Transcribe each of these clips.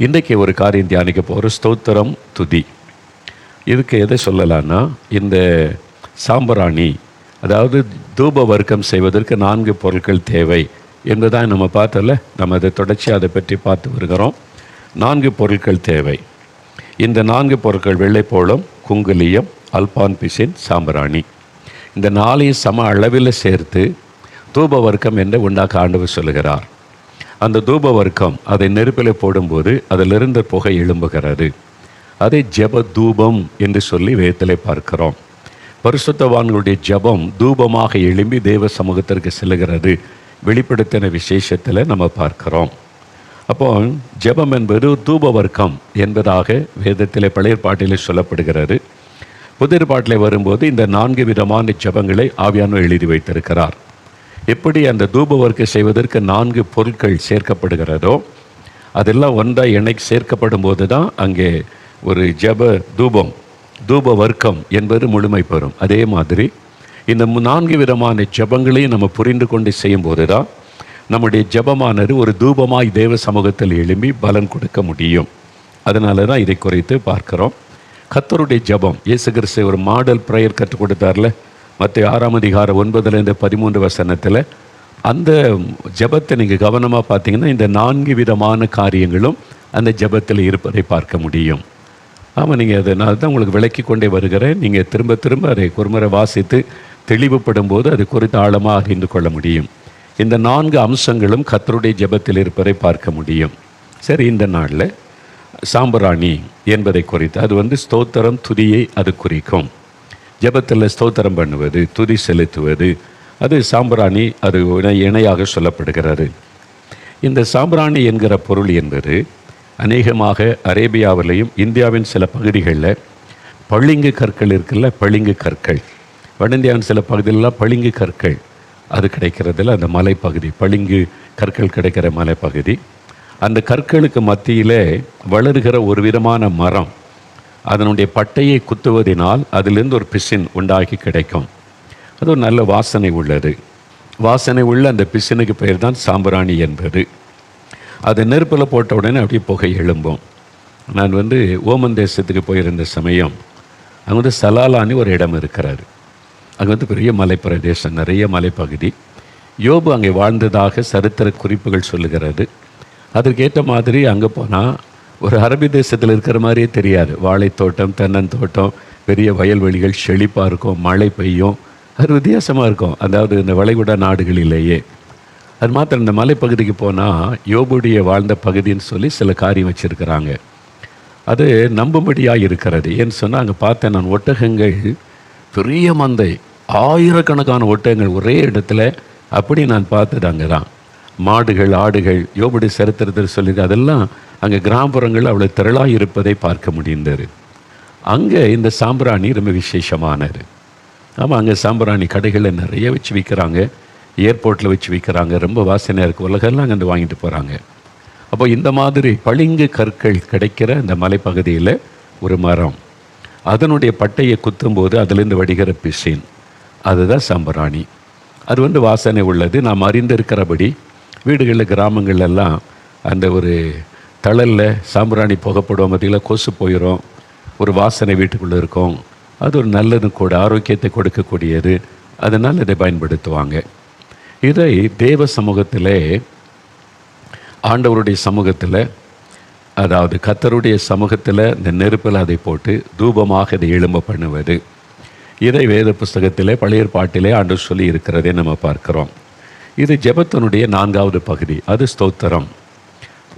இன்றைக்கு ஒரு காரியம் தியானிக்க போகிற ஸ்தோத்திரம் துதி. இதுக்கு எதை சொல்லலான்னா, இந்த சாம்பிராணி, அதாவது தூப வர்க்கம் செய்வதற்கு 4 பொருட்கள் தேவை என்பதான் நம்ம பார்த்தல. நம்ம அதை தொடர்ச்சி அதை பற்றி பார்த்து வருகிறோம். 4 பொருட்கள் தேவை. இந்த 4 பொருட்கள் வெள்ளைப்போளம், குங்குலியம், அல்பான் பிசின், சாம்பிராணி. இந்த 4ஐயும் சம அளவில் சேர்த்து தூப வர்க்கம் என்று உண்டாக்க ஆண்டவர் சொல்லுகிறார். அந்த தூப வர்க்கம் அதை நெருப்பில் போடும்போது அதிலிருந்து புகை எழும்புகிறது. அதை ஜெப தூபம் என்று சொல்லி வேதத்திலே பார்க்கிறோம். பரிசுத்தவான்களுடைய ஜெபம் தூபமாக எழும்பி தேவ சமூகத்திற்கு செல்லுகிறது. வெளிப்படுத்தின விசேஷத்தில் நம்ம பார்க்கிறோம். அப்போ ஜெபம் என்பது தூப வர்க்கம் என்பதாக வேதத்திலே பழைய பாட்டிலே சொல்லப்படுகிறது. புதிய பாட்டிலே வரும்போது இந்த 4 விதமான ஜெபங்களை ஆவியானவர் எழுதி வைத்திருக்கிறார். எப்படி அந்த தூப வர்க்கம் செய்வதற்கு 4 பொருட்கள் சேர்க்கப்படுகிறதோ, அதெல்லாம் ஒன்றாக இணைக்கு சேர்க்கப்படும் போது தான் அங்கே ஒரு தூப வர்க்கம் என்பது முழுமை பெறும். அதே மாதிரி இந்த 4 விதமான ஜெபங்களையும் நம்ம புரிந்து கொண்டு செய்யும்போது தான் நம்முடைய ஜெபமானது ஒரு தூபமாய் தேவ சமூகத்தில் எழும்பி பலன் கொடுக்க முடியும். அதனால தான் இதை குறித்து பார்க்கிறோம். கர்த்தருடைய ஜெபம், இயேசு கிறிஸ்து ஒரு மாடல் ப்ரேயர் கற்றுக் கொடுத்தார்ல, மத்தேயு 6 அதிகாரம் 9-13 அந்த ஜெபத்தை நீங்கள் கவனமாக பார்த்தீங்கன்னா இந்த 4 விதமான காரியங்களும் அந்த ஜெபத்தில் இருப்பதை பார்க்க முடியும். ஆமாம், நீங்கள் அதனால தான் உங்களுக்கு விளக்கி கொண்டே வருகிறேன். நீங்கள் திரும்ப திரும்ப அதை ஒருமுறை வாசித்து தெளிவுபடும் போது அது குறித்து ஆழமாக அறிந்து கொள்ள முடியும். இந்த 4 அம்சங்களும் கர்த்தருடைய ஜெபத்தில் இருப்பதை பார்க்க முடியும். சரி, இந்த நாளில் சாம்பிராணி என்பதை குறித்து, அது ஸ்தோத்திரம் துதியை அது குறிக்கும். ஜெபத்தில் ஸ்தோத்திரம் பண்ணுவது, துதி செலுத்துவது, அது சாம்பிராணி, அது இணையாக சொல்லப்படுகிறது. இந்த சாம்பிராணி என்கிற பொருள் என்பது அநேகமாக அரேபியாவிலையும் இந்தியாவின் சில பகுதிகளில் பளிங்கு கற்கள் இருக்குல்ல, பளிங்கு கற்கள், வட இந்தியாவின் சில பகுதிகளெலாம் பளிங்கு கற்கள் அது கிடைக்கிறதில்ல, அந்த மலைப்பகுதி, பளிங்கு கற்கள் கிடைக்கிற மலைப்பகுதி. அந்த கற்களுக்கு மத்தியில் வளருகிற ஒரு விதமான மரம், அதனுடைய பட்டையை குத்துவதினால் அதிலிருந்து ஒரு பிசின் உண்டாகி கிடைக்கும். அது ஒரு நல்ல வாசனை உள்ளது. வாசனை உள்ள அந்த பிசினுக்கு பெயர் தான் சாம்பிராணி என்பது. அது நெருப்பில் போட்ட உடனே அப்படியே புகை எழும்பும். நான் ஓமன் தேசத்துக்கு போயிருந்த சமயம் அங்கே சலாலானி ஒரு இடம் இருக்கிறாரு. அங்கே பெரிய மலைப்பிரதேசம், நிறைய மலைப்பகுதி. யோபு அங்கே வாழ்ந்ததாக சரித்திர குறிப்புகள் சொல்லுகிறது. அதற்கேற்ற மாதிரி அங்கே போனால் ஒரு அரபி தேசத்தில் இருக்கிற மாதிரியே தெரியாது. வாழைத்தோட்டம், தென்னந்தோட்டம், பெரிய வயல்வெளிகள், செழிப்பாக இருக்கும், மழை பெய்யும். அது வித்தியாசமாக இருக்கும். அதாவது இந்த வளைகுடா நாடுகளிலேயே. அது மாத்திரம் இந்த மலைப்பகுதிக்கு போனால் யோபுடைய வாழ்ந்த பகுதின்னு சொல்லி சில காரியம் வச்சுருக்கிறாங்க. அது நம்பும்படியாக இருக்கிறது. ஏன்னு சொன்னால் அங்கே பார்த்தேன் நான், ஒட்டகங்கள், பெரிய மந்தை, ஆயிரக்கணக்கான ஒட்டகங்கள் ஒரே இடத்துல, அப்படி நான் பார்த்தது அங்கே தான். மாடுகள், ஆடுகள், யோபுடைய சரித்திரத்தில் சொல்லி அதெல்லாம் அங்கே கிராமப்புறங்கள் அவ்வளோ திரளாக இருப்பதை பார்க்க முடிந்தது. அங்கே இந்த சாம்பிராணி ரொம்ப விசேஷமானது. ஆமாம், அங்கே சாம்பிராணி கடைகளில் நிறைய வச்சு விற்கிறாங்க, ஏர்போர்ட்டில் வச்சு விற்கிறாங்க, ரொம்ப வாசனையாக இருக்குது. உலகெல்லாம் அங்கே வாங்கிட்டு போகிறாங்க. அப்போ இந்த மாதிரி பளிங்கு கற்கள் கிடைக்கிற இந்த மலைப்பகுதியில் ஒரு மரம், அதனுடைய பட்டையை குத்தும்போது அதிலிருந்து வடிகிற பிசின், அதுதான் சாம்பிராணி. அது வாசனை உள்ளது. நாம் அறிந்திருக்கிறபடி வீடுகளில், கிராமங்கள்லாம் அந்த ஒரு தழலில் சாம்பிராணி புகைப்படுவோம், பார்த்திங்களா, கொசு போயிடும், ஒரு வாசனை வீட்டுக்குள்ளே இருக்கும். அது ஒரு நல்லது கூட, ஆரோக்கியத்தை கொடுக்கக்கூடியது. அதனால் இதை பயன்படுத்துவாங்க. இதை தேவ சமூகத்தில், ஆண்டவருடைய சமூகத்தில், அதாவது கர்த்தருடைய சமூகத்தில் இந்த நெருப்பில் அதை போட்டு தூபமாக இதை எழும்ப பண்ணுவது. இதை வேத புஸ்தகத்திலே பழைய பாட்டிலே ஆண்டவர் சொல்லி இருக்கிறதே நம்ம பார்க்கிறோம். இது ஜெபத்தினுடைய 4வது பகுதி, அது ஸ்தோத்திரம்.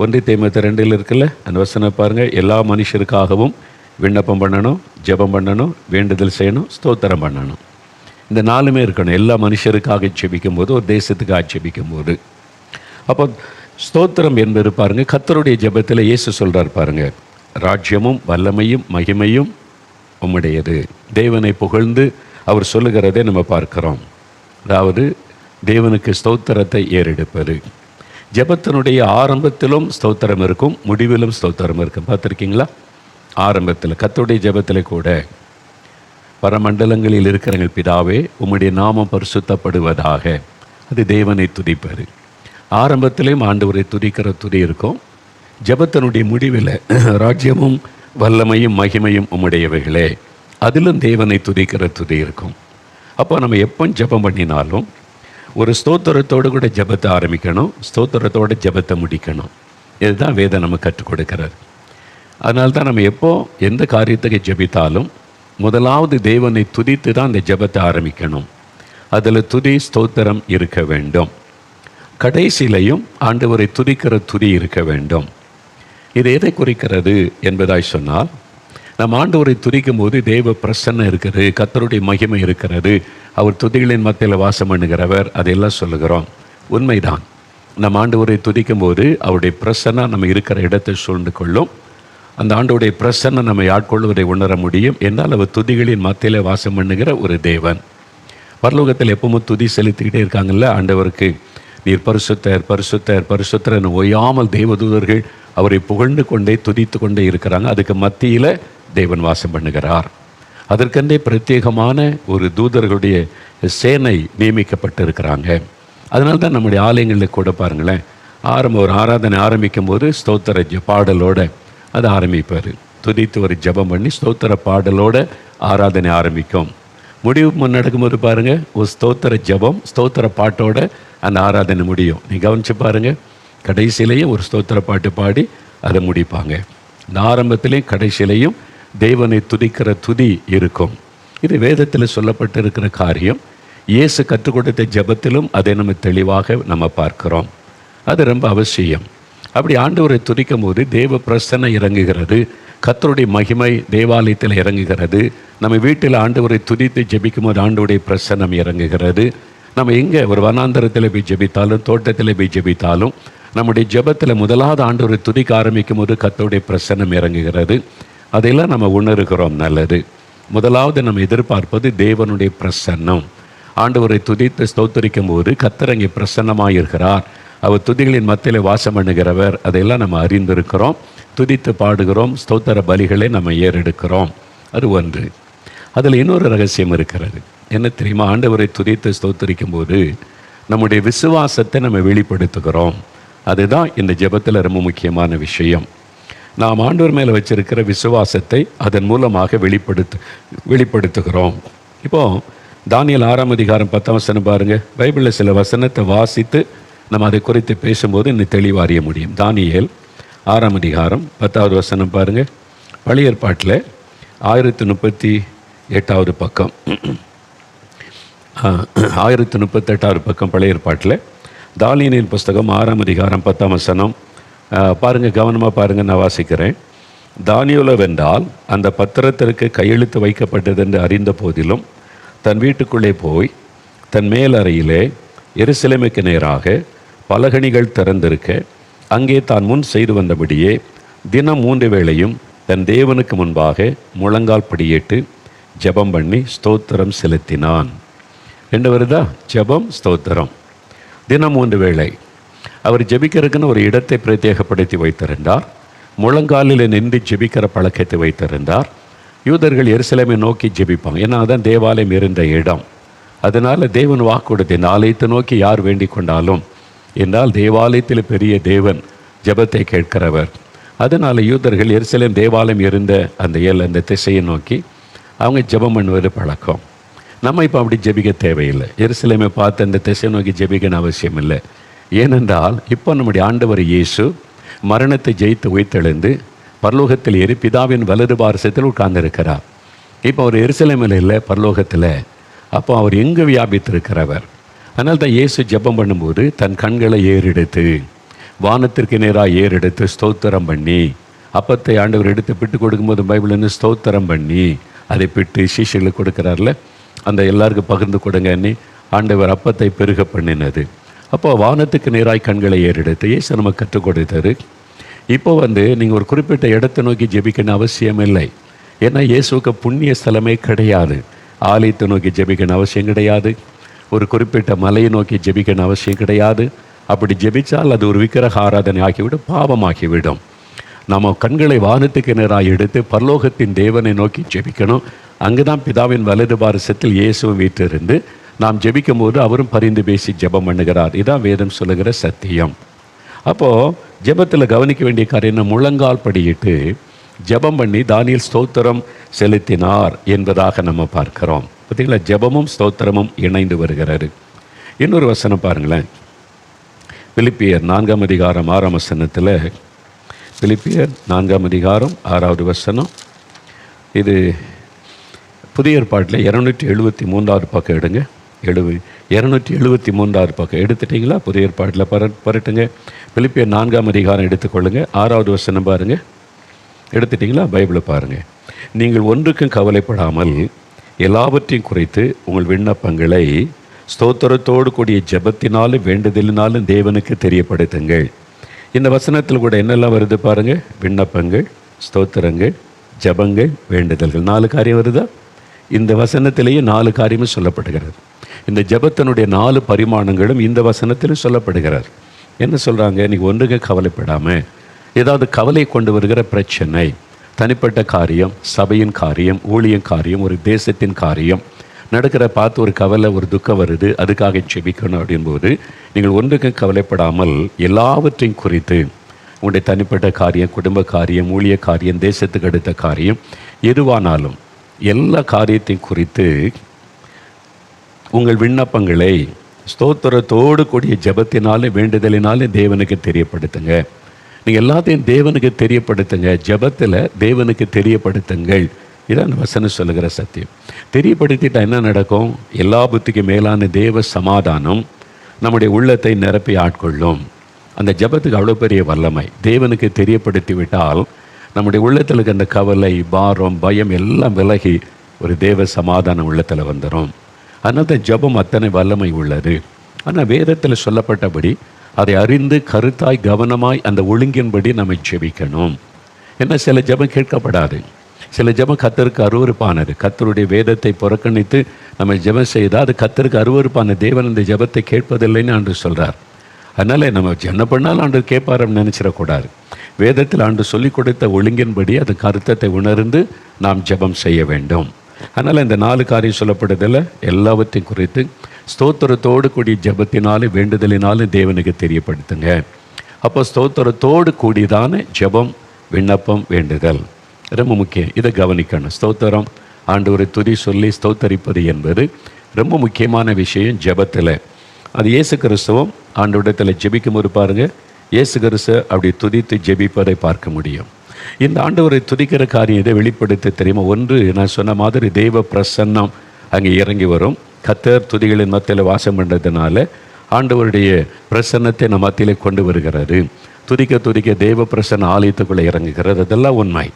1 தீமோத்தேயு 2 இருக்குல்ல, அந்த வசனம் பாருங்கள். எல்லா மனுஷருக்காகவும் விண்ணப்பம் பண்ணணும், ஜெபம் பண்ணணும், வேண்டுதல் செய்யணும், ஸ்தோத்திரம் பண்ணணும். இந்த 4மே இருக்கணும். எல்லா மனுஷருக்காக ஜெபிக்கும் போது, ஒரு தேசத்துக்காக ஜெபிக்கும் போது. அப்போ ஸ்தோத்திரம் என்பது பாருங்கள், கர்த்தருடைய ஜெபத்தில் இயேசு சொல்கிறார் பாருங்கள், ராஜ்யமும் வல்லமையும் மகிமையும் உம்முடையது. தேவனை புகழ்ந்து அவர் சொல்லுகிறதை நம்ம பார்க்கிறோம். அதாவது தேவனுக்கு ஸ்தோத்திரத்தை ஏறெடுப்பது. ஜெபத்தினுடைய ஆரம்பத்திலும் ஸ்தோத்திரம் இருக்கும், முடிவிலும் ஸ்தோத்திரம் இருக்கும். பார்த்துருக்கீங்களா? ஆரம்பத்தில் கர்த்தருடைய ஜெபத்தில் கூட பரமண்டலங்களில் இருக்கிற பிதாவே உம்முடைய நாமம் பரிசுத்தப்படுவதாக, அது தேவனை துதிப்பது. ஆரம்பத்திலேயும் ஆண்டவரை துதிக்கிற துதி இருக்கும், ஜெபத்தினுடைய முடிவில் ராஜ்யமும் வல்லமையும் மகிமையும் உம்முடையவைகளே, அதிலும் தேவனை துதிக்கிற துதி இருக்கும். அப்போ நம்ம எப்போ ஜெபம் பண்ணினாலும் ஒரு ஸ்தோத்திரத்தோடு கூட ஜெபத்தை ஆரம்பிக்கணும், ஸ்தோத்திரத்தோடு ஜெபத்தை முடிக்கணும். இதுதான் வேதம் நம்ம கற்றுக் கொடுக்கிறார். அதனால தான் நம்ம எப்போ எந்த காரியத்துக்கு ஜெபித்தாலும் முதலாவது தேவனை துதித்து தான் அந்த ஜெபத்தை ஆரம்பிக்கணும். அதில் துதி ஸ்தோத்திரம் இருக்க வேண்டும். கடைசியிலையும் ஆண்டவரை துதிக்கிற துதி இருக்க வேண்டும். இது எதை குறிக்கிறது என்பதாய் சொன்னால், நம்ம ஆண்டவரை துதிக்கும் போது தேவ பிரசன்னம் இருக்கிறது, கர்த்தருடைய மகிமை இருக்கிறது, அவர் துதிகளின் மத்தியில் வாசம் பண்ணுகிறவர், அதையெல்லாம் சொல்லுகிறோம். உண்மைதான். நம்ம ஆண்டவரை துதிக்கும் போது அவருடைய பிரசன்னம் நம்ம இருக்கிற இடத்தை சூழ்ந்து கொள்ளும். அந்த ஆண்டவருடைய பிரசன்னம் நம்மை ஆட்கொள்வதை உணர முடியும். என்னால் அவர் துதிகளின் மத்தியில் வாசம் பண்ணுகிற ஒரு தேவன். பரலோகத்தில் எப்பவும் துதி செலுத்திக்கிட்டே இருக்காங்கல்ல ஆண்டவருக்கு. நீர் பரிசுத்தர் பரிசுத்தர் பரிசுத்தர்னு ஓயாமல் தேவதூதர்கள் அவரை புகழ்ந்து கொண்டே துதித்து கொண்டே இருக்கிறாங்க. அதுக்கு மத்தியில் தேவன் வாசம் பண்ணுகிறார். அதற்கென்றே பிரத்யேகமான ஒரு தூதர்களுடைய சேனை நியமிக்கப்பட்டு இருக்கிறாங்க. அதனால தான் நம்முடைய ஆலயங்களில் கூட பாருங்களேன், ஒரு ஆராதனை ஆரம்பிக்கும் போது ஸ்தோத்திர பாடலோடு அதை ஆரம்பிப்பார். துதித்து ஒரு ஜெபம் பண்ணி ஸ்தோத்திர பாடலோடு ஆராதனை ஆரம்பிக்கும். முடிவு நடக்கும்போது பாருங்கள், ஒரு ஸ்தோத்திர ஜெபம் ஸ்தோத்திர பாட்டோட அந்த ஆராதனை முடியும். நீ கவனித்து பாருங்கள், கடைசியிலேயே ஒரு ஸ்தோத்திர பாட்டு பாடி அதை முடிப்பாங்க. இந்த ஆரம்பத்திலையும் கடைசியிலையும் தேவனை துதிக்கிற துதி இருக்கும். இது வேதத்தில் சொல்லப்பட்டிருக்கிற காரியம். இயேசு கற்றுக் கொடுத்த ஜெபத்திலும் அதை நம்ம தெளிவாக நம்ம பார்க்கிறோம். அது ரொம்ப அவசியம். அப்படி ஆண்டவரை துதிக்கும் போது தேவ பிரசன்னம் இறங்குகிறது, கர்த்தருடைய மகிமை தேவாலயத்தில் இறங்குகிறது. நம்ம வீட்டில் ஆண்டவரை துதித்து ஜெபிக்கும் போது ஆண்டவருடைய பிரசன்னம் இறங்குகிறது. நம்ம எங்கே ஒரு வனாந்தரத்தில் போய் ஜெபித்தாலும் தோட்டத்தில் போய் ஜெபித்தாலும் நம்முடைய ஜெபத்தில் முதலாவது ஆண்டவரை துதிக்க ஆரம்பிக்கும் போது கர்த்தருடைய பிரசன்னம் இறங்குகிறது. அதையெல்லாம் நம்ம உணர்கிறோம். நல்லது. முதலாவது நம்ம எதிர்பார்ப்பது தேவனுடைய பிரசன்னம். ஆண்டவரை துதித்து ஸ்தோத்தரிக்கும் போது கர்த்தர் அங்கே பிரசன்னமாக இருக்கிறார். அவர் துதிகளின் மத்தியில் வாசம் பண்ணுகிறவர். அதையெல்லாம் நம்ம அறிந்திருக்கிறோம். துதித்து பாடுகிறோம். ஸ்தோத்திர பலிகளை நம்ம ஏறெடுக்கிறோம். அது ஒன்று. அதில் இன்னொரு ரகசியம் இருக்கிறது. என்ன தெரியுமா? ஆண்டவரை துதித்து ஸ்தோத்தரிக்கும் போது நம்முடைய விசுவாசத்தை நம்ம வெளிப்படுத்துகிறோம். அதுதான் இந்த ஜெபத்தில் ரொம்ப முக்கியமான விஷயம். நாம் ஆண்டவர் மேலே வச்சிருக்கிற விசுவாசத்தை அதன் மூலமாக வெளிப்படுத்துகிறோம். இப்போது தானியேல் 6ஆம் அதிகாரம் 10ஆம் வசனம் பாருங்கள். பைபிளில் சில வசனத்தை வாசித்து நம்ம அதை குறித்து பேசும்போது இன்னும் தெளிவாக அறிய முடியும். தானியேல் 6ஆம் அதிகாரம் 10வது வசனம் பாருங்கள். பழைய ஏற்பாட்டில் 1038வது பக்கம் 1038வது பக்கம் பழைய ஏற்பாட்டில் தானியேலின் புஸ்தகம் 6ஆம் அதிகாரம் 10ஆம் வசனம் பாருங்கள், கவனமாக பாருங்கள், நான் வாசிக்கிறேன். தானியேலோவென்றால் அந்த பத்திரத்திற்கு கையெழுத்து வைக்கப்பட்டது என்று அறிந்த போதிலும் தன் வீட்டுக்குள்ளே போய் தன் மேலறையிலே எருசலேமுக்கு நேராக பலகணிகள் திறந்திருக்க அங்கே தான் முன் செய்து வந்தபடியே தினம் 3 வேளையும் தன் தேவனுக்கு முன்பாக முழங்கால் படியிட்டு ஜெபம் பண்ணி ஸ்தோத்திரம் செலுத்தினான். என்ன வருதா? ஜெபம், ஸ்தோத்திரம். தினம் 3 வேளை அவர் ஜெபிக்கிறதுக்குன்னு ஒரு இடத்தை பிரத்யேகப்படுத்தி வைத்திருந்தார். முழங்காலில் நின்று ஜெபிக்கிற பழக்கத்தை வைத்திருந்தார். யூதர்கள் எருசலேமை நோக்கி ஜெபிப்பாங்க. ஏன்னா அதான் தேவாலயம் இருந்த இடம். அதனால் தேவன் வாக்கு கொடுத்து இந்த ஆலயத்தை நோக்கி யார் வேண்டிக் கொண்டாலும் என்றால் தேவாலயத்தில் பெரிய தேவன் ஜெபத்தை கேட்கிறவர். அதனால் யூதர்கள் எருசலேம் தேவாலயம் இருந்த அந்த திசையை நோக்கி அவங்க ஜெபம் பண்ணுவது பழக்கம். நம்ம இப்போ அப்படி ஜெபிக்க தேவையில்லை. எருசலேமை பார்த்து அந்த திசையை நோக்கி ஜெபிக்கணும் அவசியம் இல்லை. ஏனென்றால் இப்போ நம்முடைய ஆண்டவர் இயேசு மரணத்தை ஜெயித்து உயிர்த்தெழுந்து பரலோகத்தில் ஏறி பிதாவின் வலது பாரசத்தில் உட்கார்ந்திருக்கிறார். இப்போ அவர் எருசலேமில் இல்லை, பரலோகத்தில். அப்போ அவர் எங்கு வியாபித்திருக்கிறவர். அதனால் தான் இயேசு ஜெபம் பண்ணும்போது தன் கண்களை ஏறெடுத்து வானத்திற்கு நேராக ஏறெடுத்து ஸ்தோத்திரம் பண்ணி அப்பத்தை ஆண்டவர் எடுத்து பிட்டு கொடுக்கும்போது பைபிள்னு ஸ்தோத்திரம் பண்ணி அதை பிட்டு சீஷர்களுக்கு கொடுக்குறாருல, அந்த எல்லாருக்கும் பகிர்ந்து கொடுங்கன்னு ஆண்டவர் அப்பத்தை பெருக பண்ணினது. அப்போ வானத்துக்கு நேராய் கண்களை ஏறெடுத்து இயேசு நமக்கு கற்றுக் கொடுத்தாரு. இப்போ நீங்கள் ஒரு குறிப்பிட்ட இடத்தை நோக்கி ஜெபிக்கணும் அவசியம் இல்லை. ஏன்னா இயேசுக்கு புண்ணிய ஸ்தலமே கிடையாது. ஆலயத்தை நோக்கி ஜெபிக்கணும் அவசியம் கிடையாது. ஒரு குறிப்பிட்ட மலையை நோக்கி ஜெபிக்கணும் அவசியம் கிடையாது. அப்படி ஜெபித்தால் அது ஒரு விக்கிரக ஆராதனை ஆகிவிடும், பாவமாகிவிடும். நம்ம கண்களை வானத்துக்கு நேராக எடுத்து பரலோகத்தின் தேவனை நோக்கி ஜெபிக்கணும். அங்கே தான் பிதாவின் வலது பாரசத்தில் இயேசுவும் வீற்றிருந்து நாம் ஜெபிக்கும் போது அவரும் பரிந்து பேசி ஜெபம் பண்ணுகிறார். இதான் வேதம் சொல்லுகிற சத்தியம். அப்போது ஜெபத்தில் கவனிக்க வேண்டிய காரியம் என்ன? முழங்கால் படியிட்டு ஜெபம் பண்ணி தானியேல் ஸ்தோத்திரம் செலுத்தினார் என்பதாக நம்ம பார்க்கிறோம். பார்த்தீங்களா, ஜெபமும் ஸ்தோத்திரமும் இணைந்து வருகிறாரு. இன்னொரு வசனம் பாருங்களேன், பிலிப்பியர் 4ஆம் அதிகாரம் 6ஆம் வசனத்தில், பிலிப்பியர் 4ஆம் அதிகாரம் 6வது வசனம். இது புதிய ஏற்பாட்டில் 273வது பக்கம் எடுங்க. 273வது பக்கம் எடுத்துட்டிங்களா? புதிய ஏற்பாட்டில் பரட்டுங்க. பிலிப்பியர் 4ஆம் அதிகாரம் எடுத்துக்கொள்ளுங்க. 6வது வசனம் பாருங்கள். எடுத்துட்டிங்களா? பைபிளை பாருங்கள். நீங்கள் ஒன்றுக்கும் கவலைப்படாமல் எல்லாவற்றையும் குறித்து உங்கள் விண்ணப்பங்களை ஸ்தோத்திரத்தோடு கூடிய ஜெபத்தினாலும் வேண்டுதலினாலும் தேவனுக்கு தெரியப்படுத்துங்கள். இந்த வசனத்தில் கூட என்னெல்லாம் வருது பாருங்கள். விண்ணப்பங்கள், ஸ்தோத்திரங்கள், ஜெபங்கள், வேண்டுதல்கள், 4 காரியம் வருதா? இந்த வசனத்திலேயே 4 காரியமும் சொல்லப்படுகிறது. இந்த ஜெபத்தினுடைய 4 பரிமாணங்களும் இந்த வசனத்திலும் சொல்லப்படுகிறார். என்ன சொல்கிறாங்க? நீங்கள் ஒன்றுங்க கவலைப்படாமல், ஏதாவது கவலை கொண்டு வருகிற பிரச்சனை, தனிப்பட்ட காரியம், சபையின் காரியம், ஊழியன் காரியம், ஒரு தேசத்தின் காரியம் நடக்கிற பார்த்து ஒரு கவலை, ஒரு துக்கம் வருது, அதுக்காக செபிக்கணும் அப்படின்போது நீங்கள் ஒன்றுக்கு கவலைப்படாமல் எல்லாவற்றையும் குறித்து உங்களுடைய தனிப்பட்ட காரியம், குடும்ப காரியம், ஊழிய காரியம், தேசத்துக்கு அடுத்த காரியம் எதுவானாலும் எல்லா காரியத்தையும் குறித்து உங்கள் விண்ணப்பங்களை ஸ்தோத்திரத்தோடு கூடிய ஜெபத்தினாலே வேண்டுதலினாலே தேவனுக்கு தெரியப்படுத்துங்க. நீங்கள் எல்லாத்தையும் தேவனுக்கு தெரியப்படுத்துங்க. ஜெபத்தில் தேவனுக்கு தெரியப்படுத்துங்கள். இதான் வசனம் சொல்லுகிற சத்தியம். தெரியப்படுத்திட்டா என்ன நடக்கும்? எல்லா புத்திக்கு மேலான தேவ சமாதானம் நம்முடைய உள்ளத்தை நிரப்பி ஆட்கொள்ளும். அந்த ஜெபத்துக்கு அவ்வளோ பெரிய வல்லமை. தேவனுக்கு தெரியப்படுத்தி விட்டால் நம்முடைய உள்ளத்தில் இருக்க அந்த கவலை, பாரம், பயம் எல்லாம் விலகி ஒரு தேவ சமாதானம் உள்ளத்தில் வந்துடும். அதனால் தான் ஜெபம் அத்தனை வல்லமை உள்ளது. ஆனால் வேதத்தில் சொல்லப்பட்டபடி அதை அறிந்து கருத்தாய் கவனமாய் அந்த ஒழுங்கின்படி நம்ம ஜெபிக்கணும். ஏன்னா சில ஜெபம் கேட்கப்படாது, சில ஜெபம் கர்த்தருக்கு அருவருப்பானது. கர்த்தருடைய வேதத்தை புறக்கணித்து நம்ம ஜெபம் செய்தால் அது கர்த்தருக்கு அருவருப்பான. தேவன் இந்த ஜெபத்தை கேட்பதில்லைன்னு ஆண்டு சொல்கிறார். அதனால் நம்ம என்ன பண்ணாலும் ஆண்டு கேட்பாருன்னு நினச்சிடக்கூடாது. வேதத்தில் ஆண்டு சொல்லிக் கொடுத்த ஒழுங்கின்படி அது கருத்தத்தை உணர்ந்து நாம் ஜெபம் செய்ய வேண்டும். அதனால் இந்த 4 காரியம் சொல்லப்படுதில் எல்லாவற்றையும் குறித்து ஸ்தோத்திரத்தோடு கூடிய ஜெபத்தினாலும் வேண்டுதலினாலும் தேவனுக்கு தெரியப்படுத்துங்க. அப்போ ஸ்தோத்திரத்தோடு கூடியதான ஜெபம், விண்ணப்பம், வேண்டுதல் ரொம்ப முக்கியம். இதை கவனிக்கணும். ஸ்தோத்திரம், ஆண்டவரை துதி சொல்லி ஸ்தோத்தரிப்பது என்பது ரொம்ப முக்கியமான விஷயம் ஜெபத்தில். அது இயேசு கிறிஸ்துவும் ஆண்டவரிடத்தில் ஜெபிக்கும் போது பாருங்கள், இயேசு கிறிஸ்து அப்படி துதித்து ஜெபிப்பதை பார்க்க முடியும். இந்த ஆண்டவரை துதிக்கிற காரியம் இதை வெளிப்படுத்த தெரியுமா? ஒன்று, நான் சொன்ன மாதிரி தெய்வ பிரசன்னம் அங்கே இறங்கி வரும். கர்த்தர் துதிகளின் மத்தியில் வாசம் பண்ணுறதுனால ஆண்டவருடைய பிரசன்னத்தை நம்ம மத்தியிலே கொண்டு வருகிறாரு. துதிக்க துதிக்க தெய்வ பிரசன்ன ஆலயத்துக்குள்ளே இறங்குகிறது. அதெல்லாம் உண்மை.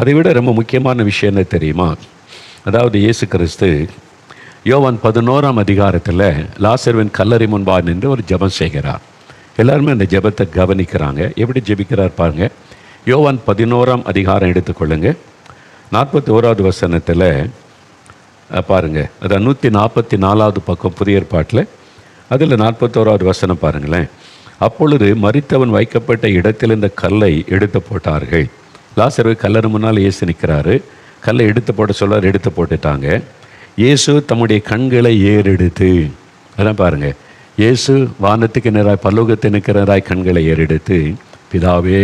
அதை விட ரொம்ப முக்கியமான விஷயம் என்ன தெரியுமா? அதாவது இயேசு கிறிஸ்து யோவான் 11ஆம் அதிகாரத்தில் லாசருவின் கல்லறை முன்பாக நின்று ஒரு ஜெபம் செய்கிறார். எல்லாருமே அந்த ஜெபத்தை கவனிக்கிறாங்க. எப்படி ஜெபிக்கிறார் பாருங்க. யோவான் 11ஆம் அதிகாரம் எடுத்துக்கொள்ளுங்க. 41வது வசனத்தில் பாருங்கள். அது 144வது பக்கம் புதிய ஏற்பாட்டில். அதில் 41வது வசனம் பாருங்களேன். அப்பொழுது மரித்தவன் வைக்கப்பட்ட இடத்தில் இந்த கல்லை எடுத்து போட்டார்கள். லாசரு கல்லறை முன்னால் இயேசு நிற்கிறாரு. கல்லை எடுத்து போட சொல்றார். எடுத்து போட்டுட்டாங்க. இயேசு தம்முடைய கண்களை ஏறெடுத்து, அதான் பாருங்கள், இயேசு வானத்துக்கு நேராய் பரலோகத்தை நிற்கிறாராய் கண்களை ஏறெடுத்து, பிதாவே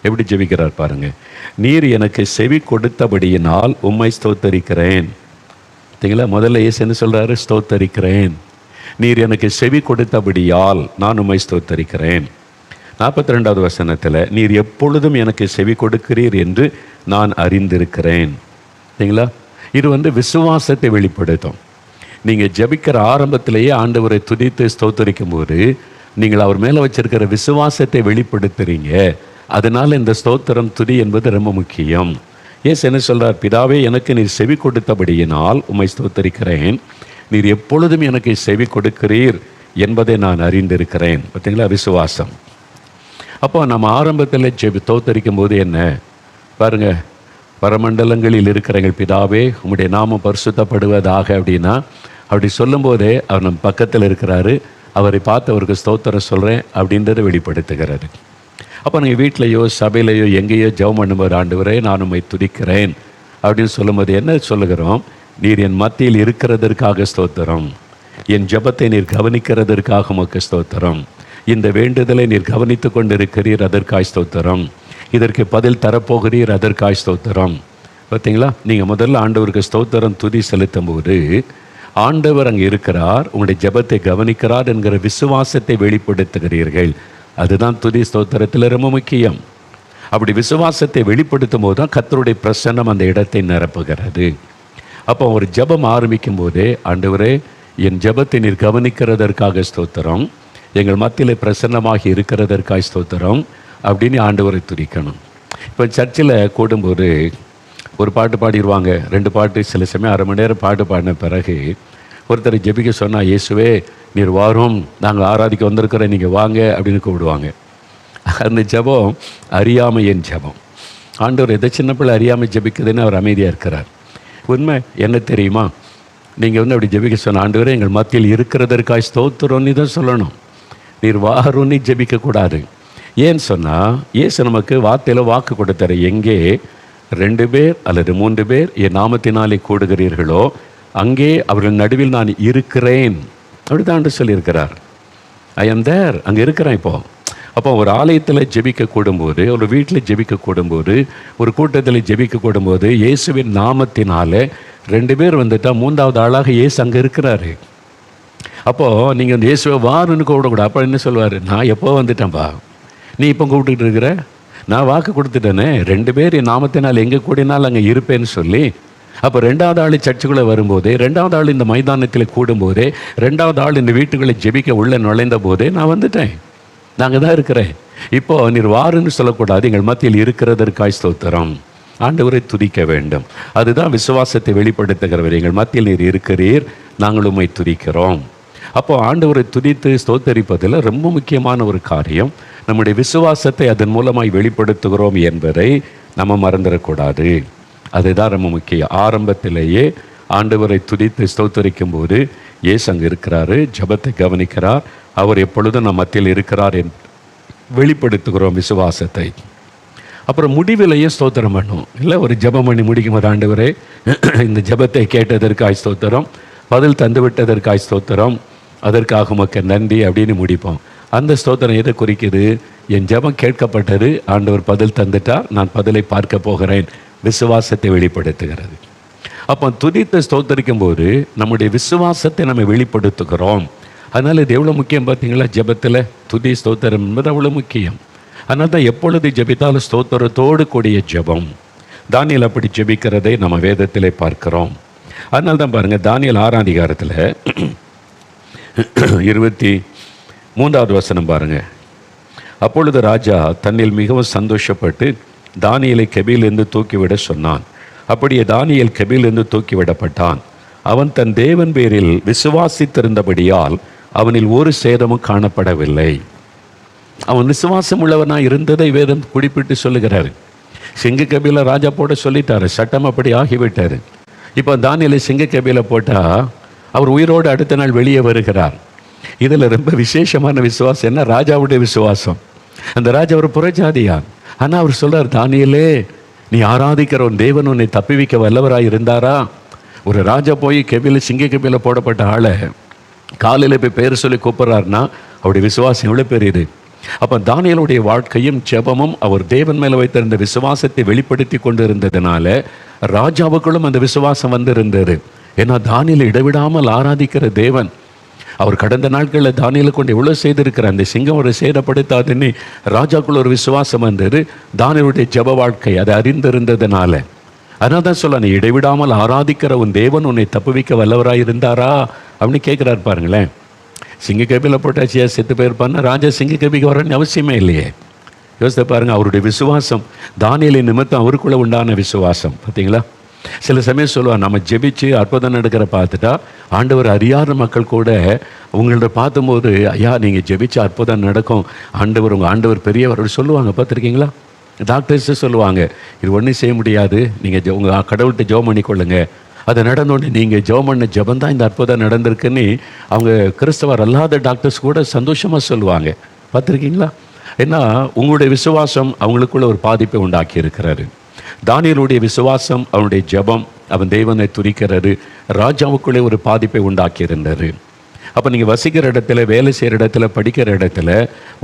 எப்படி ஜெபிக்கிறார் பாருங்கள். நீர் எனக்கு செவி கொடுத்தபடியினால் உம்மை ஸ்தோத்தரிக்கிறேன். சரிங்களா? முதல்ல இயேசு என்ன சொல்கிறாரு? ஸ்தோத்தரிக்கிறேன். நீர் எனக்கு செவி கொடுத்தபடியால் நான் உம்மை ஸ்தோத்தரிக்கிறேன். 42வது வசனத்தில், நீர் எப்பொழுதும் எனக்கு செவி கொடுக்கிறீர் என்று நான் அறிந்திருக்கிறேன். சரிங்களா? இது விசுவாசத்தை வெளிப்படுத்தும். நீங்கள் ஜெபிக்கிற ஆரம்பத்திலேயே ஆண்டவரை துதித்து ஸ்தோத்தரிக்கும் போது நீங்கள் அவர் மேலே வச்சிருக்கிற விசுவாசத்தை வெளிப்படுத்துறீங்க. அதனால் இந்த ஸ்தோத்திரம், துதி என்பது ரொம்ப முக்கியம். இயேசு என்ன சொல்கிறார்? பிதாவே எனக்கு நீர் செவி கொடுத்தபடியினால் உம்மை ஸ்தோத்தரிக்கிறேன். நீர் எப்பொழுதும் எனக்கு செவி கொடுக்கிறீர் என்பதை நான் அறிந்திருக்கிறேன். பார்த்தீங்களா? விசுவாசம். அப்போ நம்ம ஆரம்பத்தில் ஸ்தோத்தரிக்கும் போது என்ன பாருங்கள், பரமண்டலங்களில் இருக்கிறவங்க பிதாவே உம்முடைய நாமம் பரிசுத்தப்படுவதாக அப்படின்னா, அப்படி சொல்லும்போதே அவர் நம்ம பக்கத்தில் இருக்கிறாரு. அவரை பார்த்து அவருக்கு ஸ்தோத்திரம் சொல்கிறேன் அப்படின்றத வெளிப்படுத்துகிறாரு. அப்போ நீங்கள் வீட்டிலையோ சபையிலையோ எங்கேயோ ஜெபம் பண்ணும்போது, ஆண்டவரே நான் உம்மை துதிக்கிறேன் அப்படின்னு சொல்லும்போது என்ன சொல்லுகிறோம்? நீர் என் மத்தியில் இருக்கிறதற்காக ஸ்தோத்திரம், என் ஜெபத்தை நீர் கவனிக்கிறதற்காக உமக்கு ஸ்தோத்திரம், இந்த வேண்டுதலை நீர் கவனித்து கொண்டிருக்கிறீர், அதற்காய் ஸ்தோத்திரம். இதற்கு பதில் தரப்போகிறீர், அதற்காய் ஸ்தோத்திரம். பார்த்தீங்களா? நீங்கள் முதல்ல ஆண்டவருக்கு ஸ்தோத்திரம் துதி செலுத்தும் போது ஆண்டவர் அங்கே இருக்கிறார், உங்களுடைய ஜெபத்தை கவனிக்கிறார் என்கிற விசுவாசத்தை வெளிப்படுத்துகிறீர்கள். அதுதான் துதி ஸ்தோத்திரத்தில் ரொம்ப முக்கியம். அப்படி விசுவாசத்தை வெளிப்படுத்தும் போது தான் கர்த்தருடைய பிரசன்னம் அந்த இடத்தை நிரப்புகிறது. அப்போ ஒரு ஜெபம் ஆரம்பிக்கும் போதே, ஆண்டவரே என் ஜெபத்தை நீர் கவனிக்கிறதற்காக ஸ்தோத்திரம், எங்கள் மத்தியில் பிரசன்னமாகி இருக்கிறதற்காக ஸ்தோத்திரம் அப்படின்னு ஆண்டவரை துதிக்கணும். இப்போ சர்ச்சில் கூடும்போது ஒரு பாட்டு பாடிடுவாங்க, 2 பாட்டு, சில சமயம் அரை மணி நேரம் பாட்டு பாடின பிறகு ஒருத்தர் ஜெபிக்க சொன்னால், இயேசுவே நீர் வாரும், நாங்கள் ஆராதிக்க வந்திருக்கிறோம், நீங்கள் வாங்க அப்படின்னு கூப்பிடுவாங்க. அந்த ஜெபம் அறியாமையின் ஜெபம். ஆண்டவர் எதை சின்ன பிள்ளை அறியாமல் ஜெபிக்குதுன்னு அவர் அமைதியாக இருக்கிறார். உண்மை என்ன தெரியுமா? நீங்கள் அப்படி ஜெபிக்க சொன்ன, ஆண்டவரே எங்கள் மத்தியில் இருக்கிறதற்காக ஸ்தோத்திரம்னு தான் சொல்லணும். நீர் வாருன்னு ஜெபிக்கக்கூடாது. ஏன்னு சொன்னால், இயேசு நமக்கு வார்த்தையில் வாக்கு கொடுத்தாரு, எங்கே 2 பேர் அல்லது 3 பேர் என் நாமத்தினாலே கூடுகிறீர்களோ அங்கே அவர்கள் நடுவில் நான் இருக்கிறேன் அப்படி தான் சொல்லியிருக்கிறார். ஐ எம் தேர், அங்கே இருக்கிறேன். அப்போ ஒரு ஆலயத்தில் ஜெபிக்க கூடும்போது, ஒரு வீட்டில் ஜெபிக்க கூடும்போது, ஒரு கூட்டத்தில் ஜெபிக்க கூடும்போது இயேசுவின் நாமத்தினால 2 பேர் வந்துட்டால் 3வது ஆளாக இயேசு அங்கே இருக்கிறாரு. அப்போது நீங்கள் அந்த இயேசுவை வாருன்னு கூப்பிடக்கூடாது. அப்போ என்ன சொல்லுவார்? நான் எப்போ வந்துட்டேன்ப்பா, நீ இப்போ கூப்பிட்டுக்கிட்டு இருக்கிற, நான் வாக்கு கொடுத்துட்டேனே, 2 பேர் என் நாமத்தினால் எங்கே கூடினால் அங்கே இருப்பேன்னு சொல்லி. அப்போ 2வது ஆள் சர்ச்சுக்குள்ளே வரும்போதே, 2வது ஆள் இந்த மைதானத்தில் கூடும்போதே, 2வது ஆள் இந்த வீட்டுகளை ஜெபிக்க உள்ளே நுழைந்த போதே நான் வந்துட்டேன், நாங்கள் தான் இருக்கிறேன். இப்போது நீர் வாருன்னு சொல்லக்கூடாது, எங்கள் மத்தியில் இருக்கிறதற்காய் ஸ்தோத்திரம். ஆண்டவரை துதிக்க வேண்டும். அதுதான் விசுவாசத்தை வெளிப்படுத்துகிறவர். எங்கள் மத்தியில் நீர் இருக்கிறீர், நாங்கள் உம்மை துதிக்கிறோம். அப்போ ஆண்டவரை துதித்து ஸ்தோத்தரிப்பதில் ரொம்ப முக்கியமான ஒரு காரியம், நம்முடைய விசுவாசத்தை அதன் மூலமாய் வெளிப்படுத்துகிறோம் என்பதை நம்ம மறந்துடக்கூடாது. அதுதான் ரொம்ப முக்கியம். ஆரம்பத்திலேயே ஆண்டவரை துதித்து ஸ்தோத்தரிக்கும் போது இயேசு அங்கே இருக்கிறாரு, ஜெபத்தை கவனிக்கிறார், அவர் எப்பொழுதும் நம் மத்தியில் இருக்கிறார் வெளிப்படுத்துகிறோம் விசுவாசத்தை. அப்புறம் முடிவிலேயே ஸ்தோத்திரம் பண்ணும் இல்லை? ஒரு ஜெபம் பண்ணி முடிக்கும் போது, ஆண்டவரே இந்த ஜெபத்தை கேட்டதற்காய் ஸ்தோத்திரம், பதில் தந்து விட்டதற்காய் ஸ்தோத்திரம், அதற்காக உமக்கு நன்றி அப்படின்னு முடிப்போம். அந்த ஸ்தோத்திரம் எதை குறிக்குது? என் ஜெபம் கேட்கப்பட்டது, ஆண்டவர் பதில் தந்துட்டார், நான் பதிலை பார்க்க போகிறேன், விசுவாசத்தை வெளிப்படுத்துகிறது. அப்போ துதித்து ஸ்தோத்தரிக்கும் போது நம்முடைய விசுவாசத்தை நம்ம வெளிப்படுத்துகிறோம். அதனால் இது எவ்வளோ முக்கியம் பார்த்தீங்களா? ஜெபத்தில் துதி ஸ்தோத்திரம் என்பது அவ்வளோ முக்கியம். அதனால தான் எப்பொழுது ஜெபித்தாலும் ஸ்தோத்திரத்தோடு கூடிய ஜெபம். தானியேல் அப்படி ஜெபிக்கிறதை நம்ம வேதத்திலே பார்க்கிறோம். அதனால தான் பாருங்கள், தானியேல் 6ஆம் அதிகாரத்தில் 23வது வசனம் பாருங்கள். அப்பொழுது ராஜா தன்னில் மிகவும் சந்தோஷப்பட்டு தானியேலை கெபியிலிருந்து தூக்கிவிட சொன்னான். அப்படியே தானியேல் கெபியிலிருந்து தூக்கிவிடப்பட்டான். அவன் தன் தேவன் பேரில் விசுவாசித்திருந்தபடியால் அவனில் ஒரு சேதமும் காணப்படவில்லை. அவன் விசுவாசம் உள்ளவனாக இருந்ததை வேதம் குறிப்பிட்டு சொல்லுகிறார். சிங்க கபில ராஜா போட சொல்லிட்டாரு, சட்டம் அப்படி ஆகிவிட்டார். இப்போ தானியேலை சிங்க கபில போட்டால் அவர் உயிரோடு அடுத்த நாள் வெளியே வருகிறார். இதில் ரொம்ப விசேஷமான விசுவாசம் என்ன? ராஜாவுடைய விசுவாசம். அந்த ராஜா ஒரு புறஜாதியான். ஆனால் அவர் சொல்கிறார், தானியேலே நீ ஆராதிக்கிற உன் தேவன் உன்னை தப்பிவிக்க வல்லவராக இருந்தாரா? ஒரு ராஜா போய் கெபில சிங்க கபில போடப்பட்ட ஆளை காலையில் போய் பேர் சொல்லி கூப்பிட்றாருன்னா அவருடைய விசுவாசம் எவ்வளோ பெரியது. அப்போ தானியேலுடைய வாழ்க்கையும் ஜெபமும் அவர் தேவன் மேலே வைத்திருந்த விசுவாசத்தை வெளிப்படுத்தி கொண்டு இருந்ததுனால ராஜாவுக்குள்ளும் அந்த விசுவாசம் வந்திருந்தது. ஏன்னா தானியேலை இடைவிடாமல் ஆராதிக்கிற தேவன். அவர் கடந்த நாட்களில் தானியேலை கொண்டு எவ்வளோ செய்திருக்கிறார். அந்த சிங்கம் ஒரு சேதப்படுத்தாதுன்னு ராஜாக்குள்ள ஒரு விசுவாசம் வந்தது. தானியேலுடைய ஜெப வாழ்க்கை அதை அறிந்திருந்ததுனால. அதனால தான் சொல்ல, நீ இடைவிடாமல் ஆராதிக்கிற உன் தேவன் உன்னை தப்புவிக்க வல்லவராக இருந்தாரா அப்படின்னு கேட்குறாரு. பாருங்களேன், சிங்க கபியில் போட்டாச்சியா செத்து போயிருப்பான்னா ராஜா சிங்க கபிக்கு வரணும்னு அவசியமே இல்லையே. யோசித்து பாருங்கள், அவருடைய விசுவாசம், தானியேலின் நிமித்தம் அவருக்குள்ளே உண்டான விசுவாசம். பார்த்தீங்களா? சில சமயம் சொல்லுவாள், நம்ம ஜெபிச்சு அற்புதம் நடக்கிற பார்த்துட்டா ஆண்டவர் அறியாத மக்கள் கூட உங்கள்ட்ட பார்த்தும்போது, ஐயா நீங்கள் ஜெபிச்சு அற்புதம் நடக்கும், ஆண்டவர் உங்கள் ஆண்டவர் பெரியவர் சொல்லுவாங்க. பார்த்துருக்கீங்களா? டாக்டர்ஸு சொல்லுவாங்க, இது ஒன்றும் செய்ய முடியாது, நீங்கள் உங்கள் கடவுள்கிட்ட ஜெபம் பண்ணிக்கொள்ளுங்க, அது நடந்தோடனே நீங்கள் ஜெபம் பண்ண ஜெபம் தான் இந்த அற்புதம் நடந்திருக்குன்னு அவங்க கிறிஸ்தவர் அல்லாத டாக்டர்ஸ் கூட சந்தோஷமாக சொல்லுவாங்க. பார்த்துருக்கீங்களா? ஏன்னா உங்களுடைய விசுவாசம் அவங்களுக்குள்ள ஒரு பாதிப்பை உண்டாக்கி இருக்கிறாரு. தானியேலுடைய விசுவாசம், அவனுடைய ஜெபம், அவன் தேவனை துதிக்கிறது ராஜாவுக்குள்ளே ஒரு பாதிப்பை உண்டாக்கி இருந்தார். அப்போ நீங்கள் வசிக்கிற இடத்துல, வேலை செய்கிற இடத்துல, படிக்கிற இடத்துல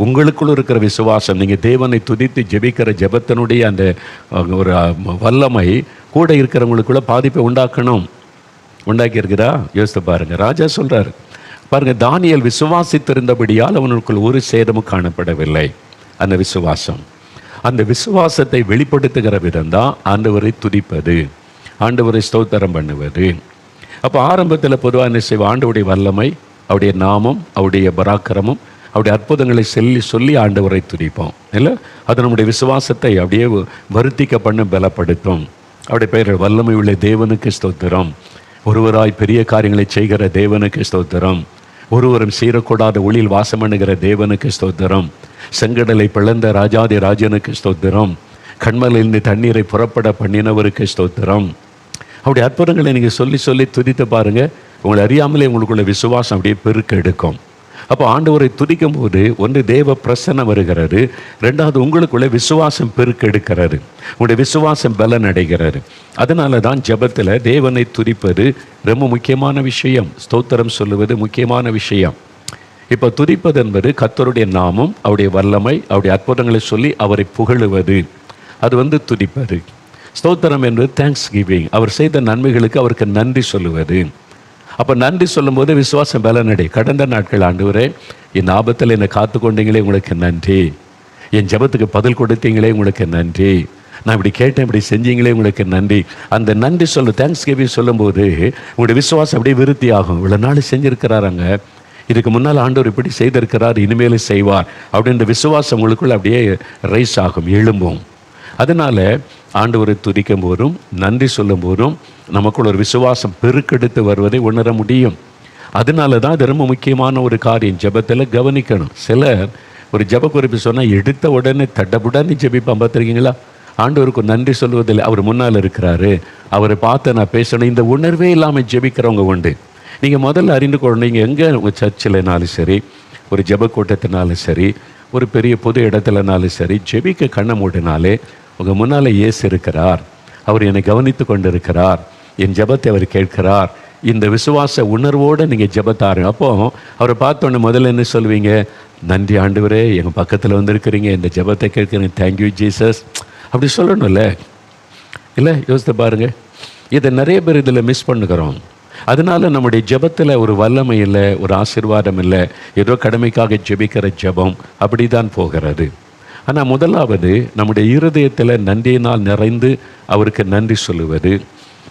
உங்களுக்குள்ள இருக்கிற விசுவாசம், நீங்கள் தேவனை துதித்து ஜெபிக்கிற ஜெபத்தினுடைய அந்த ஒரு வல்லமை கூட இருக்கிறவங்களுக்குள்ள பாதிப்பை உண்டாக்கணும். உண்டாக்கி இருக்கிறா? யோசித்து பாருங்கள். ராஜா சொல்கிறார் பாருங்கள், தானியேல் விசுவாசித்திருந்தபடியால் அவனுக்குள் ஒரு சேதமும் காணப்படவில்லை. அந்த விசுவாசம், அந்த விசுவாசத்தை வெளிப்படுத்துகிற விதம் தான் ஆண்டவரை துதிப்பது, ஆண்டவரை ஸ்தோத்திரம் பண்ணுவது. அப்போ ஆரம்பத்தில் பொதுவாக என்ன செய்வோம்? ஆண்டவருடைய வல்லமை, அவருடைய நாமம், அவருடைய பராக்கிரமம், அவருடைய அற்புதங்களை சொல்லி ஆண்டவரை துதிப்போம் இல்லை? அது நம்முடைய விசுவாசத்தை அப்படியே வருத்திக்க பண்ண பலப்படுத்தும். அவருடைய பெயர் வல்லமை உள்ள தேவனுக்கு ஸ்தோத்திரம், ஒருவராய் பெரிய காரியங்களை செய்கிற தேவனுக்கு ஸ்தோத்திரம், ஒருவரும் சீரக்கூடாத ஒளியில் வாசம் பண்ணுகிற தேவனுக்கு ஸ்தோத்திரம், செங்கடலை பிளந்த ராஜாதி ராஜனுக்கு ஸ்தோத்திரம், கண்மலையிலிருந்து தண்ணீரை புறப்பட பண்ணினவருக்கு ஸ்தோத்திரம். அப்படி அற்புதங்களை நீங்கள் சொல்லி துதித்து பாருங்கள். உங்களை அறியாமலே உங்களுக்குள்ள விசுவாசம் அப்படியே பெருக்கெடுக்கும். அப்போ ஆண்டவரை துதிக்கும் போது ஒன்று தேவ பிரசன்னம் வருகிறது, ரெண்டாவது உங்களுக்குள்ள விசுவாசம் பெருக்கெடுக்கிறது, உங்களுடைய விசுவாசம் பலன் அடைகிறது. அதனால தான் ஜெபத்தில் தேவனை துதிப்பது ரொம்ப முக்கியமான விஷயம், ஸ்தோத்திரம் சொல்லுவது முக்கியமான விஷயம். இப்போ துதிப்பது என்பது கர்த்தருடைய நாமம், அவருடைய வல்லமை, அவருடைய அற்புதங்களை சொல்லி அவரை புகழுவது, அது துதிப்பது. ஸ்தோத்திரம் என்பது தேங்க்ஸ் கிவிங், அவர் செய்த நன்மைகளுக்கு அவருக்கு நன்றி சொல்லுவது. அப்போ நன்றி சொல்லும்போது விசுவாசம் பலனடை. கடந்த நாட்கள் ஆண்டவரே, என் ஆபத்தில் என்னை காத்து கொண்டீங்களே உங்களுக்கு நன்றி, என் ஜெபத்துக்கு பதில் கொடுத்தீங்களே உங்களுக்கு நன்றி, நான் இப்படி கேட்டேன் இப்படி செஞ்சீங்களே உங்களுக்கு நன்றி. அந்த நன்றி தேங்க்ஸ் கிவிங் சொல்லும்போது உங்களுடைய விசுவாசம் அப்படியே விருத்தி ஆகும். இவ்வளோ நாள் செஞ்சுருக்கிறாராங்க, இதுக்கு முன்னால் ஆண்டவர் இப்படி செய்திருக்கிறார், இனிமேலும் செய்வார் அப்படின்ற விசுவாசம் உங்களுக்குள்ள அப்படியே ரைஸ் ஆகும், எழும்பும். அதனால் ஆண்டவரை துதிக்கும் போதும் நன்றி சொல்லும் போதும் நமக்குள்ள ஒரு விசுவாசம் பெருக்கெடுத்து வருவதை உணர முடியும். அதனால தான் அது ரொம்ப முக்கியமான ஒரு காரியம், ஜெபத்தில் கவனிக்கணும். சிலர் ஒரு ஜெப குறிப்பு சொன்னால் எடுத்த உடனே தட்டப்புடான்னு ஜெபிப்பான். பார்த்துருக்கீங்களா? ஆண்டவருக்கு நன்றி சொல்வதில்லை, அவர் முன்னால் இருக்கிறாரு, அவரை பார்த்து நான் பேசணும், இந்த உணர்வே இல்லாமல் ஜெபிக்கிறவங்க உண்டு. நீங்கள் முதல்ல அறிந்து கொள்ளணும். நீங்கள் எங்கே உங்கள் சர்ச்சில்னாலும் சரி, ஒரு ஜெப கூட்டத்தினாலும் சரி, ஒரு பெரிய பொது இடத்துலனாலும் சரி, ஜெபிக்க கண்ணை மூடினாலே உங்கள் முன்னால் இயேசு இருக்கிறார், அவர் என்னை கவனித்து கொண்டு இருக்கிறார், என் ஜெபத்தை அவர் கேட்கிறார். இந்த விசுவாச உணர்வோடு நீங்கள் ஜெபத்தாருங்க. அப்போது அவரை பார்த்தோன்னே முதல்ல என்ன சொல்லுவீங்க? நன்றி ஆண்டவரே, எங்கள் பக்கத்தில் வந்திருக்கிறீங்க, இந்த ஜெபத்தை கேட்குறீங்க, தேங்க்யூ ஜீசஸ் அப்படி சொல்லணும்ல. இல்லை, யோசித்து பாருங்கள். இதை நிறைய பேர் இதில் மிஸ் பண்ணுகிறோம். அதனால் நம்முடைய ஜெபத்தில் ஒரு வல்லமை இல்லை, ஒரு ஆசீர்வாதம் இல்லை, ஏதோ கடமைக்காக ஜெபிக்கிற ஜெபம் அப்படி தான் போகிறது. ஆனால் முதலாவது நம்முடைய இருதயத்தில் நன்றியினால் நிறைந்து அவருக்கு நன்றி சொல்லுவது,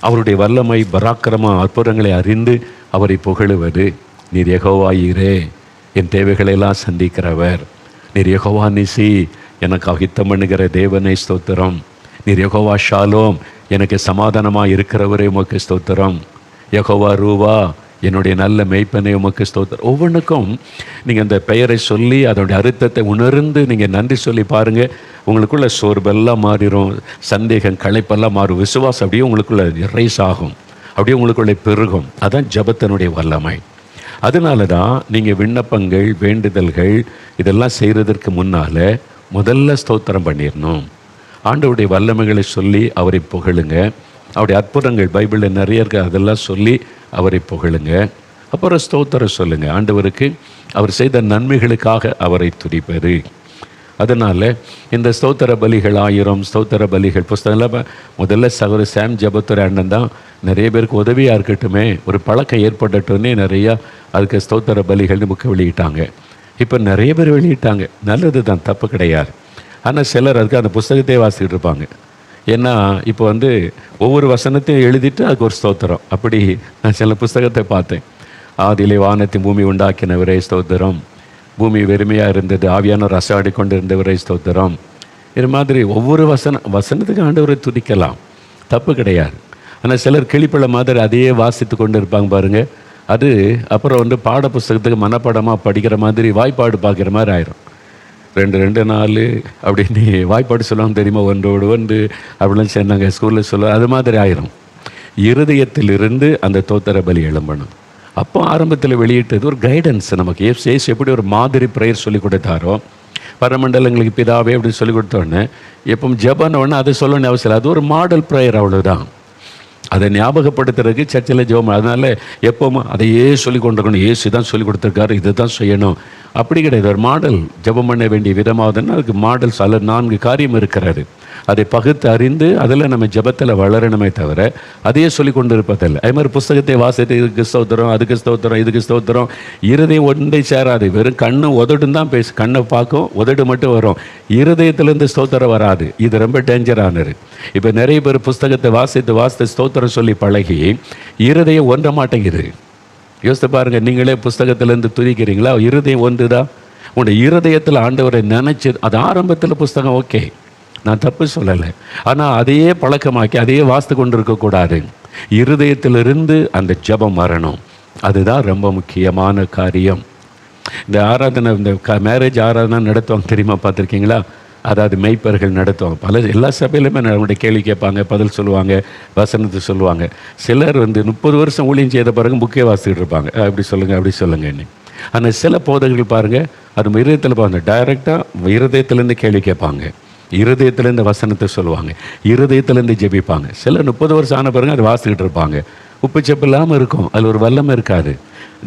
அவருடைய வல்லமை பராக்கிரம அற்புதங்களை அறிந்து அவரை புகழுவது. நீர் யெகோவா ஈரே, என் தேவைகளெல்லாம் சந்திக்கிறவர், நீர் யெகோவா நிசி, எனக்கு ஹித்தம் பண்ணுகிற தேவனை ஸ்தோத்திரம், நீர் யெகோவா ஷாலோம், எனக்கு சமாதானமாக இருக்கிறவரே உமக்கு ஸ்தோத்திரம், யெகோவா ரூவா, என்னுடைய நல்ல மெய்ப்பனை உமக்கு ஸ்தோத்திரம். ஒவ்வொன்றுக்கும் நீங்கள் அந்த பெயரை சொல்லி அதனுடைய அர்த்தத்தை உணர்ந்து நீங்கள் நன்றி சொல்லி பாருங்கள். உங்களுக்குள்ள சோர்வெல்லாம் மாறிடும், சந்தேகம் களைப்பெல்லாம் மாறும், விசுவாசம் அப்படியே உங்களுக்குள்ள ரைஸ் ஆகும், அப்படியே உங்களுக்குள்ளே பெருகும். அதுதான் ஜெபத்தினுடைய வல்லமை. அதனால தான் நீங்கள் விண்ணப்பங்கள், வேண்டுதல்கள் இதெல்லாம் செய்கிறதற்கு முன்னால் முதல்ல ஸ்தோத்திரம் பண்ணிடணும். ஆண்டவருடைய வல்லமைகளை சொல்லி அவரை புகழுங்க. அவருடைய அற்புதங்கள் பைபிளில் நிறைய இருக்கு, அதெல்லாம் சொல்லி அவரை புகழுங்க. அப்புறம் ஸ்தோத்திரம் சொல்லுங்கள் ஆண்டவருக்கு, அவர் செய்த நன்மைகளுக்காக அவரை துதிப்பது. அதனால் இந்த ஸ்தோத்திர பலிகள் 1000 ஸ்தோத்திர பலிகள் புஸ்தகங்கள் முதல்ல சகோதர சாம் ஜெபத்துறை அண்ணன் தான் நிறைய பேருக்கு உதவியாக இருக்கட்டுமே, ஒரு பழக்கம் ஏற்படட்டும்னே நிறையா அதுக்கு ஸ்தோத்திர பலிகள்னு புக்கு வெளியிட்டாங்க. இப்போ நிறைய பேர் வெளியிட்டாங்க, நல்லது தான், தப்பு கிடையாது. ஆனால் சிலர் அதுக்கு அந்த புஸ்தகத்தையே வாசிக்கிட்டு இருப்பாங்க. ஏன்னா இப்போ ஒவ்வொரு வசனத்தையும் எழுதிட்டு அதுக்கு ஒரு ஸ்தோத்திரம். அப்படி நான் சில புஸ்தகத்தை பார்த்தேன். ஆதியிலே வானத்தின் பூமி உண்டாக்கினவரே ஸ்தோத்திரம், பூமி வெறுமையாக இருந்தது, ஆவியான ரசாடி கொண்டு இருந்தவரே ஸ்தோத்திரம். இது மாதிரி ஒவ்வொரு வசனத்துக்கு ஆண்டவரை துதிக்கலாம், தப்பு கிடையாது. ஆனால் சிலர் கிளிப்பழ மாதிரி அதையே வாசித்து கொண்டு இருப்பாங்க பாருங்கள். அது அப்புறம் பாட புஸ்தகத்துக்கு மனப்பாடமாக படிக்கிற மாதிரி வாய்ப்பாடு பார்க்குற மாதிரி ஆயிரும். 2 4 அப்படின்னு வாய்ப்பாடு சொல்லுவாங்க தெரியுமா, 1 1 அப்படிலாம் சேர்ந்தாங்க ஸ்கூலில் சொல்ல, அது மாதிரி ஆயிரும். இருதயத்திலிருந்து அந்த தோத்திர பலி எழும்பணும். அப்போ ஆரம்பத்தில் வெளியிட்டது ஒரு கைடன்ஸ் நமக்கு. ஏசு எப்படி ஒரு மாதிரி ப்ரேயர் சொல்லி கொடுத்தாரோ, பரமண்டலங்களுக்கு பிதாவே அப்படின்னு சொல்லி கொடுத்தோடனே எப்போ ஜெபம்னு அதை சொல்லணும்னு அவசியம் இல்லை, அது ஒரு மாடல் ப்ரேயர், அவ்வளோதான். அதை ஞாபகப்படுத்துறதுக்கு சர்ச்சில் ஜெபம். அதனால் எப்போவும் அதையே சொல்லி கொண்டிருக்கணும். ஏசு தான் சொல்லி கொடுத்துருக்காரு, இதை தான் செய்யணும், அப்படி கிடையாது. ஒரு மாடல் ஜெபம் பண்ண வேண்டிய விதமாவதுன்னா அதுக்கு மாடல்ஸ் அதில் 4 காரியம் இருக்கிறது. அதை பகுத்து அறிந்து அதில் நம்ம ஜெபத்தில் வளரணுமே தவிர அதையே சொல்லி கொண்டு இருப்பதில்லை. அது மாதிரி புஸ்தகத்தை வாசித்து இதுக்கு ஸ்தோத்திரம், அதுக்கு ஸ்தோத்திரம், இதுக்கு ஸ்தோத்திரம், இருதயம் ஒன்றை சேராது. வெறும் கண்ணு உதடும் தான் பேசு. கண்ணை பார்க்கும், உதடு மட்டும் வரும், இருதயத்திலேருந்து ஸ்தோத்திரம் வராது. இது ரொம்ப டேஞ்சரானது. இப்போ நிறைய பேர் புஸ்தகத்தை வாசித்து ஸ்தோத்திரம் சொல்லி பழகி இருதயம் ஒன்ற மாட்டேங்குது. யோசித்து பாருங்கள், நீங்களே புஸ்தகத்திலேருந்து துதிக்கிறீங்களா? இருதயம் ஒன்று தான். உங்களுடைய இருதயத்தில் ஆண்டவரை நினச்சி, அது ஆரம்பத்தில் புஸ்தகம் ஓகே, நான் தப்பு சொல்லலை. ஆனால் அதையே பழக்கமாக்கி அதையே வாசித்து கொண்டு இருக்கக்கூடாது. இருதயத்திலிருந்து அந்த ஜெபம் வரணும். அதுதான் ரொம்ப முக்கியமான காரியம். இந்த ஆராதனை, இந்த மேரேஜ் ஆராதனை நடத்துவாங்க தெரியுமா, பார்த்துருக்கீங்களா? அதாவது மெய்ப்பர்கள் நடத்துவாங்க. எல்லா சபையிலுமே நம்மளுடைய கேள்வி கேட்பாங்க, பதில் சொல்லுவாங்க, வசனத்தை சொல்லுவாங்க. சிலர் 30 வருஷம் ஊழியம் செய்த பிறகு புக்கே வாசிக்கிட்டு இருப்பாங்க, அப்படி சொல்லுங்கள் அப்படி சொல்லுங்கன்னு. ஆனால் சில போதகர்கள் பாருங்கள், அது இருதயத்தில் பாருங்க, டைரெக்டாக இருதயத்திலேருந்து கேள்வி கேட்பாங்க, இருதயத்திலேருந்து வசனத்தை சொல்லுவாங்க, இருதயத்திலேருந்து ஜெபிப்பாங்க. சிலர் 30 வருஷம் ஆன பிறகு அதை வாசிக்கிட்டு இருப்பாங்க. உப்பு செப்பு இல்லாமல் இருக்கும், அதில் ஒரு வல்லமை இருக்காது.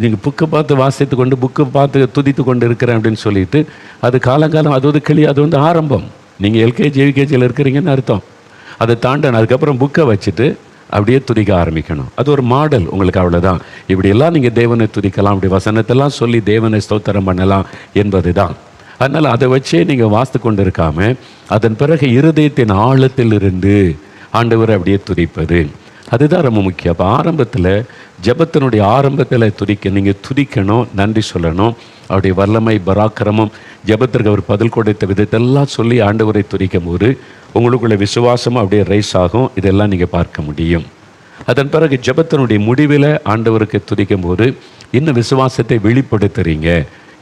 நீங்கள் புக்கை பார்த்து வாசித்து கொண்டு புக்கை பார்த்து துதித்து கொண்டு இருக்கிறேன் அப்படின்னு சொல்லிட்டு அது காலங்காலம் அது அது ஆரம்பம். நீங்கள் எல்கேஜி யூகேஜியில் இருக்கிறீங்கன்னு அர்த்தம். அதை தாண்டணும். அதுக்கப்புறம் புக்கை வச்சுட்டு அப்படியே துதிக்க ஆரம்பிக்கணும். அது ஒரு மாடல் உங்களுக்கு, அவ்வளோதான். இப்படியெல்லாம் நீங்கள் தேவனை துதிக்கலாம், அப்படி வசனத்தெல்லாம் சொல்லி தேவனை ஸ்தோத்திரம் பண்ணலாம் என்பது தான். அதனால் அதை வச்சே நீங்கள் வாசித்து கொண்டு இருக்காமல் அதன் பிறகு இருதயத்தின் ஆழத்தில் இருந்து ஆண்டவரை அப்படியே துதிப்பது, அதுதான் ரொம்ப முக்கியம். அப்போ ஆரம்பத்தில் ஜெபத்தினுடைய ஆரம்பத்தில் நீங்கள் துதிக்கணும், நன்றி சொல்லணும். அவருடைய வல்லமை பராக்கிரமம், ஜெபத்திற்கு அவர் பதில் கொடுத்த விதத்தெல்லாம் சொல்லி ஆண்டவரை துதிக்கும் போது உங்களுக்குள்ள விசுவாசமும் அப்படியே ரைஸ் ஆகும். இதெல்லாம் நீங்கள் பார்க்க முடியும். அதன் பிறகு ஜெபத்தினுடைய முடிவில் ஆண்டவருக்கு துதிக்கும் போது இன்னும் விசுவாசத்தை வெளிப்படுத்துறீங்க.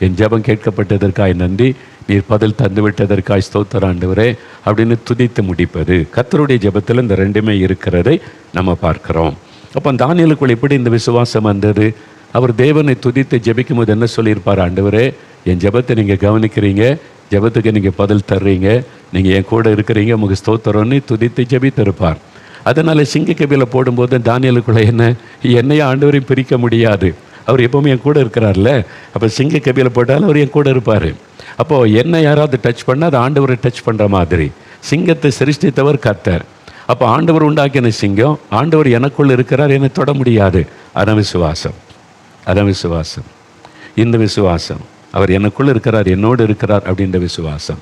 என் ஜெபம் கேட்கப்பட்டதற்காய் நன்றி, நீர் பதில் தந்து விட்டதற்காய் ஸ்தோத்திரம் ஆண்டவரே அப்படின்னு துதித்து முடிப்பது. கர்த்தருடைய ஜெபத்தில் இந்த ரெண்டுமே இருக்கிறதை நம்ம பார்க்கிறோம். அப்போ தானியேலுக்குள் எப்படி இந்த விசுவாசம் வந்தது? அவர் தேவனை துதித்து ஜெபிக்கும் போது என்ன சொல்லியிருப்பார்? ஆண்டவரே, என் ஜெபத்தை நீங்கள் கவனிக்கிறீங்க, ஜெபத்துக்கு நீங்கள் பதில் தர்றீங்க, நீங்கள் என் கூட இருக்கிறீங்க, உங்களுக்கு ஸ்தோத்திரம்னு துதித்து ஜெபித்திருப்பார். அதனால் சிங்கக்கபியில் போடும்போது தானியேலுக்குள்ள என்னைய ஆண்டவரையும் பிரிக்க முடியாது, அவர் எப்போவுமே என் கூட இருக்கிறார்ல. அப்போ சிங்கக்கபியில் போட்டாலும் அவர் என் கூட இருப்பார். அப்போது என்னை யாராவது டச் பண்ணால் அது ஆண்டவரை டச் பண்ணுற மாதிரி. சிங்கத்தை சிருஷ்டித்தவர் கர்த்தர். அப்போ ஆண்டவர் உண்டாக்கின சிங்கம், ஆண்டவர் எனக்குள் இருக்கிறார், என்னை தொட முடியாது. அதான் விசுவாசம், அதான் விசுவாசம். இந்த விசுவாசம், அவர் எனக்குள் இருக்கிறார், என்னோடு இருக்கிறார் அப்படின்ற விசுவாசம்.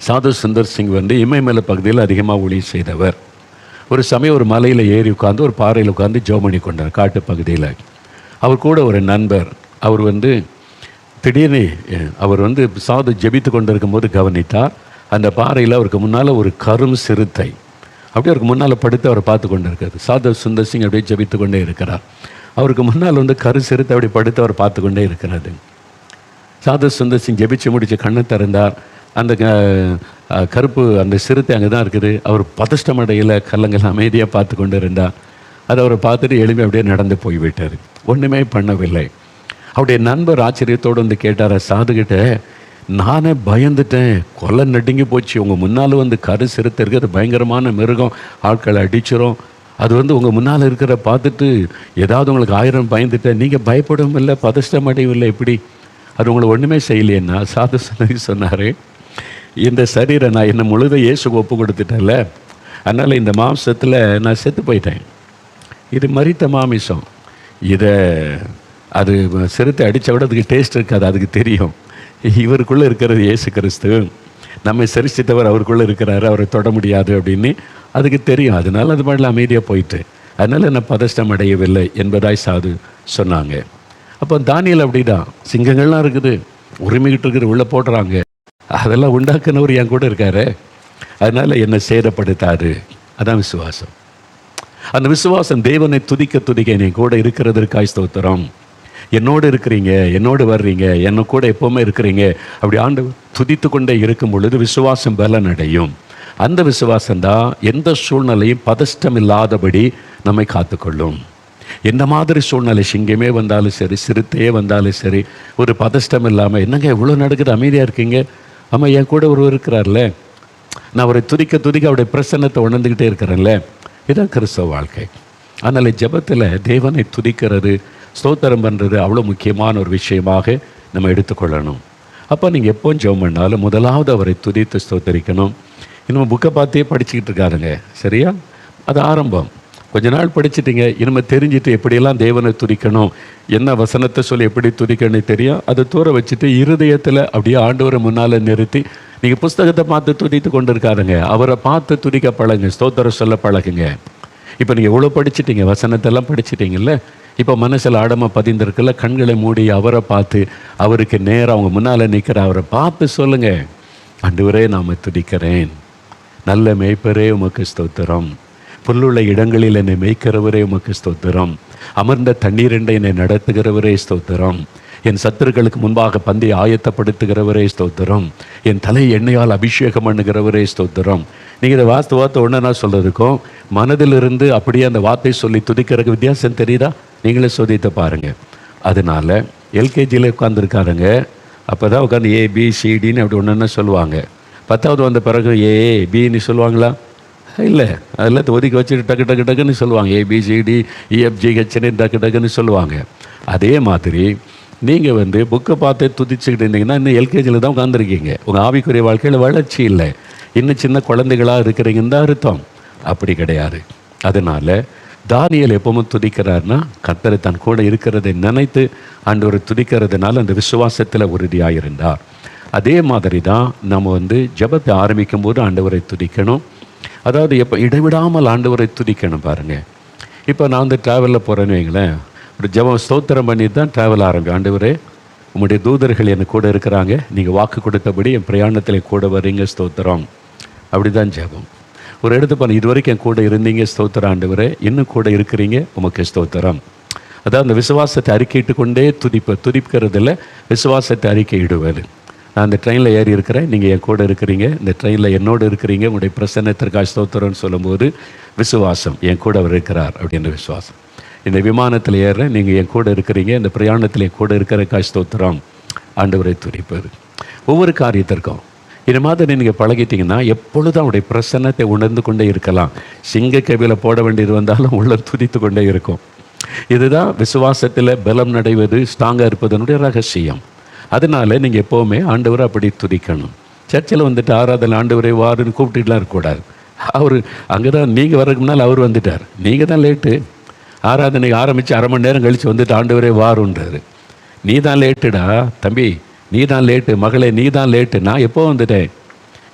சாது சுந்தர் சிங் இமயமலை பகுதியில் அதிகமாக ஊழியம் செய்தவர். ஒரு சமயம் ஒரு மலையில் ஏறி உட்காந்து ஒரு பாறையில் உட்காந்து ஜெபம் கொண்டார் காட்டு பகுதியில். அவர் கூட ஒரு நண்பர், அவர் திடீர்னு அவர் சாது ஜெபித்து கொண்டு இருக்கும்போது கவனித்தார், அந்த பாறையில் அவருக்கு முன்னால் ஒரு கரும் சிறுத்தை அப்படியே அவருக்கு முன்னால் படுத்து அவரை பார்த்து கொண்டு இருக்கிறது. சாது சுந்தர் சிங் அப்படியே ஜெபித்து கொண்டே இருக்கிறார். அவருக்கு முன்னால் கரு சிறுத்தை அப்படி படுத்து அவர் பார்த்து கொண்டே இருக்கிறது. சாது சுந்தர் சிங் ஜெபிச்சு முடிச்சு கண்ணை திறந்தார். அந்த கருப்பு அந்த சிறுத்தை அங்கே தான் இருக்குது. அவர் பதஷ்டமடையில் கல்லங்கள் அமைதியாக பார்த்து கொண்டு இருந்தார். அதை அவரை பார்த்துட்டு எளிமை அப்படியே நடந்து போய்விட்டார், ஒன்றுமே பண்ணவில்லை. அவருடைய நண்பர் ஆச்சரியத்தோடு கேட்டார் சாதுகிட்ட, நானே பயந்துட்டேன், கொலை நடுங்கி போச்சு, உங்கள் முன்னால் கரு சிறுத்தை இருக்கிறது பயங்கரமான மிருகம், ஆட்களை அடிச்சிடும், அது உங்கள் முன்னால் இருக்கிற பார்த்துட்டு ஏதாவது உங்களுக்கு 1000 பயந்துட்டேன், நீங்கள் பயப்படவும் இல்லை, பதஷ்டம் அடையவில்லை, எப்படி அது உங்களை ஒன்றுமே செய்யலையேன்னா சாது சொன்னார், இந்த சரீரை நான் என்னை முழுதை இயேசுக்கு ஒப்பு கொடுத்துட்டேன்ல, அதனால் இந்த மாம்சத்தில் நான் செத்து போயிட்டேன், இது மரித்த மாமிசம், இதை அது சிறுத்தை அடித்த விட அதுக்கு டேஸ்ட் இருக்காது, அதுக்கு தெரியும் இவருக்குள்ளே இருக்கிறது இயேசு கிறிஸ்து, நம்மை சரிசித்தவர் அவருக்குள்ளே இருக்கிறாரு, அவரை தொட முடியாது அப்படின்னு அதுக்கு தெரியும். அதனால் அது மாதிரிலாம் அமைதியாக போயிட்டு, அதனால் என்ன பதஷ்டம் அடையவில்லை என்பதாய் சாது சொன்னாங்க. அப்போ தானியேல் அப்படி தான், சிங்கங்கள்லாம் இருக்குது, உரிமைகிட்டு இருக்குது, உள்ளே போடுறாங்க, அதெல்லாம் உண்டாக்குனவர் என் கூட இருக்காரு, அதனால் என்னை சேதப்படுத்தாது. அதான் விசுவாசம். அந்த விசுவாசம் தேவனை துதிக்க துதிக்க நீ கூட இருக்கிறதற்காய் ஸ்தோத்திரம், என்னோடு இருக்கிறீங்க, என்னோடு வர்றீங்க, என்ன கூட எப்போவுமே இருக்கிறீங்க, அப்படி ஆண்டவர் துதித்து கொண்டே இருக்கும் பொழுது விசுவாசம் பலன் அடையும். அந்த விசுவாசம்தான் எந்த சூழ்நிலையும் பதஷ்டம் இல்லாதபடி நம்மை காத்துக்கொள்ளும். எந்த மாதிரி சூழ்நிலை, சிங்கமே வந்தாலும் சரி, சிறுத்தையே வந்தாலும் சரி, ஒரு பதஷ்டம் இல்லாமல், என்னங்க இவ்வளோ நடக்குது, அமைதியாக இருக்கீங்க, ஆமாம் என் கூட ஒருவர் இருக்கிறார்ல, நான் அவரை துதிக்க துதிக்க அவருடைய பிரசன்னத்தை உணர்ந்துக்கிட்டே இருக்கிறேன்ல, இதுதான் கிறிஸ்தவ வாழ்க்கை. அதனால் ஜெபத்தில் தேவனை துதிக்கிறது, ஸ்தோத்திரம் பண்ணுறது அவ்வளோ முக்கியமான ஒரு விஷயமாக நம்ம எடுத்துக்கொள்ளணும். அப்போ நீங்கள் எப்போ ஜெபம் பண்ணாலும் முதலாவது அவரை துதித்து ஸ்தோத்தரிக்கணும். இன்னும் புக்கை பார்த்தே படிச்சுக்கிட்டு இருக்காருங்க, சரியா? அது ஆரம்பம். கொஞ்ச நாள் படிச்சுட்டீங்க, இனிமேல் தெரிஞ்சுட்டு எப்படியெல்லாம் தேவனை துதிக்கணும், என்ன வசனத்தை சொல்லி எப்படி துதிக்கணும்னு தெரியும். அதை தூர வச்சுட்டு இருதயத்தில் அப்படியே ஆண்டவரை முன்னால் நிறுத்தி நீங்கள் புஸ்தகத்தை பார்த்து துதித்து கொண்டு இருக்காருங்க. அவரை பார்த்து துதிக்க பழகுங்க, ஸ்தோத்திரம் சொல்ல பழகுங்க. இப்போ நீங்கள் எவ்வளோ படிச்சிட்டீங்க, வசனத்தெல்லாம் படிச்சிட்டிங்கல்ல, இப்போ மனசில் ஆழமாக பதிந்திருக்குல்ல, கண்களை மூடி அவரை பார்த்து அவருக்கு நேராக அவங்க முன்னால் நிற்கிற அவரை பார்த்து சொல்லுங்கள், ஆண்டவரே நாம துதிக்கிறேன், நல்ல மேய்ப்பரே உமக்கு ஸ்தோத்திரம், புல்லுள்ள இடங்களில் என்னை மேய்க்கிறவரே உமக்கு ஸ்தோத்திரம், அமர்ந்த தண்ணீரெண்டை என்னை நடத்துகிறவரே ஸ்தோத்திரம், என் சத்துருக்களுக்கு முன்பாக பந்தை ஆயத்தப்படுத்துகிறவரே ஸ்தோத்திரம், என் தலை எண்ணெயால் அபிஷேகம் பண்ணுகிறவரே ஸ்தோத்திரம். நீங்கள் இதை வார்த்தை ஒன்று நான் சொல்கிறதுக்கும் மனதிலிருந்து அப்படியே அந்த வார்த்தை சொல்லி துதிக்கிறதுக்கு வித்தியாசம் தெரியுதா? நீங்களே சோதித்து பாருங்கள். அதனால் எல்கேஜியில் உட்காந்துருக்காருங்க, அப்போ தான் உட்காந்து ABCDன்னு அப்படி ஒன்று சொல்லுவாங்க. 10வது வந்த பிறகு ABன்னு சொல்லுவாங்களா? இல்லை, அதெல்லாம் ஒதுக்கி வச்சுட்டு டக்கு டக்கு டக்குன்னு சொல்லுவாங்க. ABCDEFGHன்னு டக்கு டக்குன்னு சொல்லுவாங்க. அதே மாதிரி நீங்கள் புக்கை பார்த்து துதிச்சுக்கிட்டு இருந்தீங்கன்னா இன்னும் எல்கேஜியில் தான் உட்காந்துருக்கீங்க. உங்கள் ஆவிக்குரிய வாழ்க்கையில் வளர்ச்சி இல்லை, இன்னும் சின்ன குழந்தைகளாக இருக்கிறீங்கன்னு தான் அர்த்தம். அப்படி கிடையாது. அதனால் தானியேல் எப்பவும் துதிக்கிறார்னா கர்த்தர் தன் கூட இருக்கிறதை நினைத்து ஆண்டவரை துதிக்கிறதுனால அந்த விசுவாசத்தில் உறுதியாக இருந்தார். அதே மாதிரி தான் நம்ம ஜெபத்தை ஆரம்பிக்கும் போது ஆண்டவரை துதிக்கணும். அதாவது எப்போ இடைவிடாமல் ஆண்டவரை துதிக்கணும். பாருங்கள், இப்போ நான் ட்ராவலில் போகிறேன்னு வைங்களேன், ஒரு ஜெபம் ஸ்தோத்திரம் பண்ணி தான் ட்ராவல் ஆரம்பிக்கும். ஆண்டவரே உங்களுடைய தூதர்கள் எனக்கு கூட இருக்கிறாங்க, நீங்கள் வாக்கு கொடுத்தபடி என் பிரயாணத்தில் கூட வரீங்க, ஸ்தோத்திரம். அப்படி தான் ஜெபம். ஒரு இடத்து பண்ண இது வரைக்கும் என் கூட இருந்தீங்க, ஸ்தோத்திரம் ஆண்டவரே, இன்னும் கூட இருக்கிறீங்க, உமக்கு ஸ்தோத்திரம். அதாவது அந்த விசுவாசத்தை அறிக்கையிட்டு கொண்டே துதிக்கிறதில்ல, விசுவாசத்தை அறிக்கையிடுவது. நான் அந்த ட்ரெயினில் ஏறி இருக்கிறேன், நீங்கள் என் கூட இருக்கிறீங்க, இந்த ட்ரெயினில் என்னோடு இருக்கிறீங்க, உங்களுடைய பிரசன்னத்திற்காக ஸ்தோத்திரம்னு சொல்லும்போது விசுவாசம், என் கூட அவர் இருக்கிறார் அப்படின்ற விசுவாசம். இந்த விமானத்தில் ஏறுறேன், நீங்கள் என் கூட இருக்கிறீங்க, இந்த பிரயாணத்தில் என் கூட இருக்கிறக்காக ஸ்தோத்திரம், ஆண்டவரை துதிப்பது. ஒவ்வொரு காரியத்திற்கும் இது மாதிரி நீங்கள் பழகிட்டீங்கன்னா எப்பொழுதும் அவருடைய பிரசன்னத்தை உணர்ந்து கொண்டே இருக்கலாம். சிங்க கவியில் போட வேண்டியது வந்தாலும் உள்ள துதித்து கொண்டே இருக்கும். இதுதான் விசுவாசத்தில் பலம் நடைவது, ஸ்ட்ராங்காக இருப்பதனுடைய ரகசியம். அதனால நீங்கள் எப்போவுமே ஆண்டவரை அப்படி துதிக்கணும். சர்ச்சில் ஆராதனை ஆண்டவரை வாருன்னு கூப்பிட்டுலாம் இருக்கக்கூடாது. அவர் அங்கே தான் நீங்கள் வர்றதுக்கு முன்னால் அவர் வந்துட்டார், நீங்கள் தான் லேட்டு. ஆராதனை ஆரம்பித்து அரை மணி நேரம் கழித்து ஆண்டவரே வாருன்றாரு. நீ தான் லேட்டுடா தம்பி, நீ தான் லேட்டு, மகளே நீ தான் லேட்டு. நான் எப்போ வந்துட்டேன்?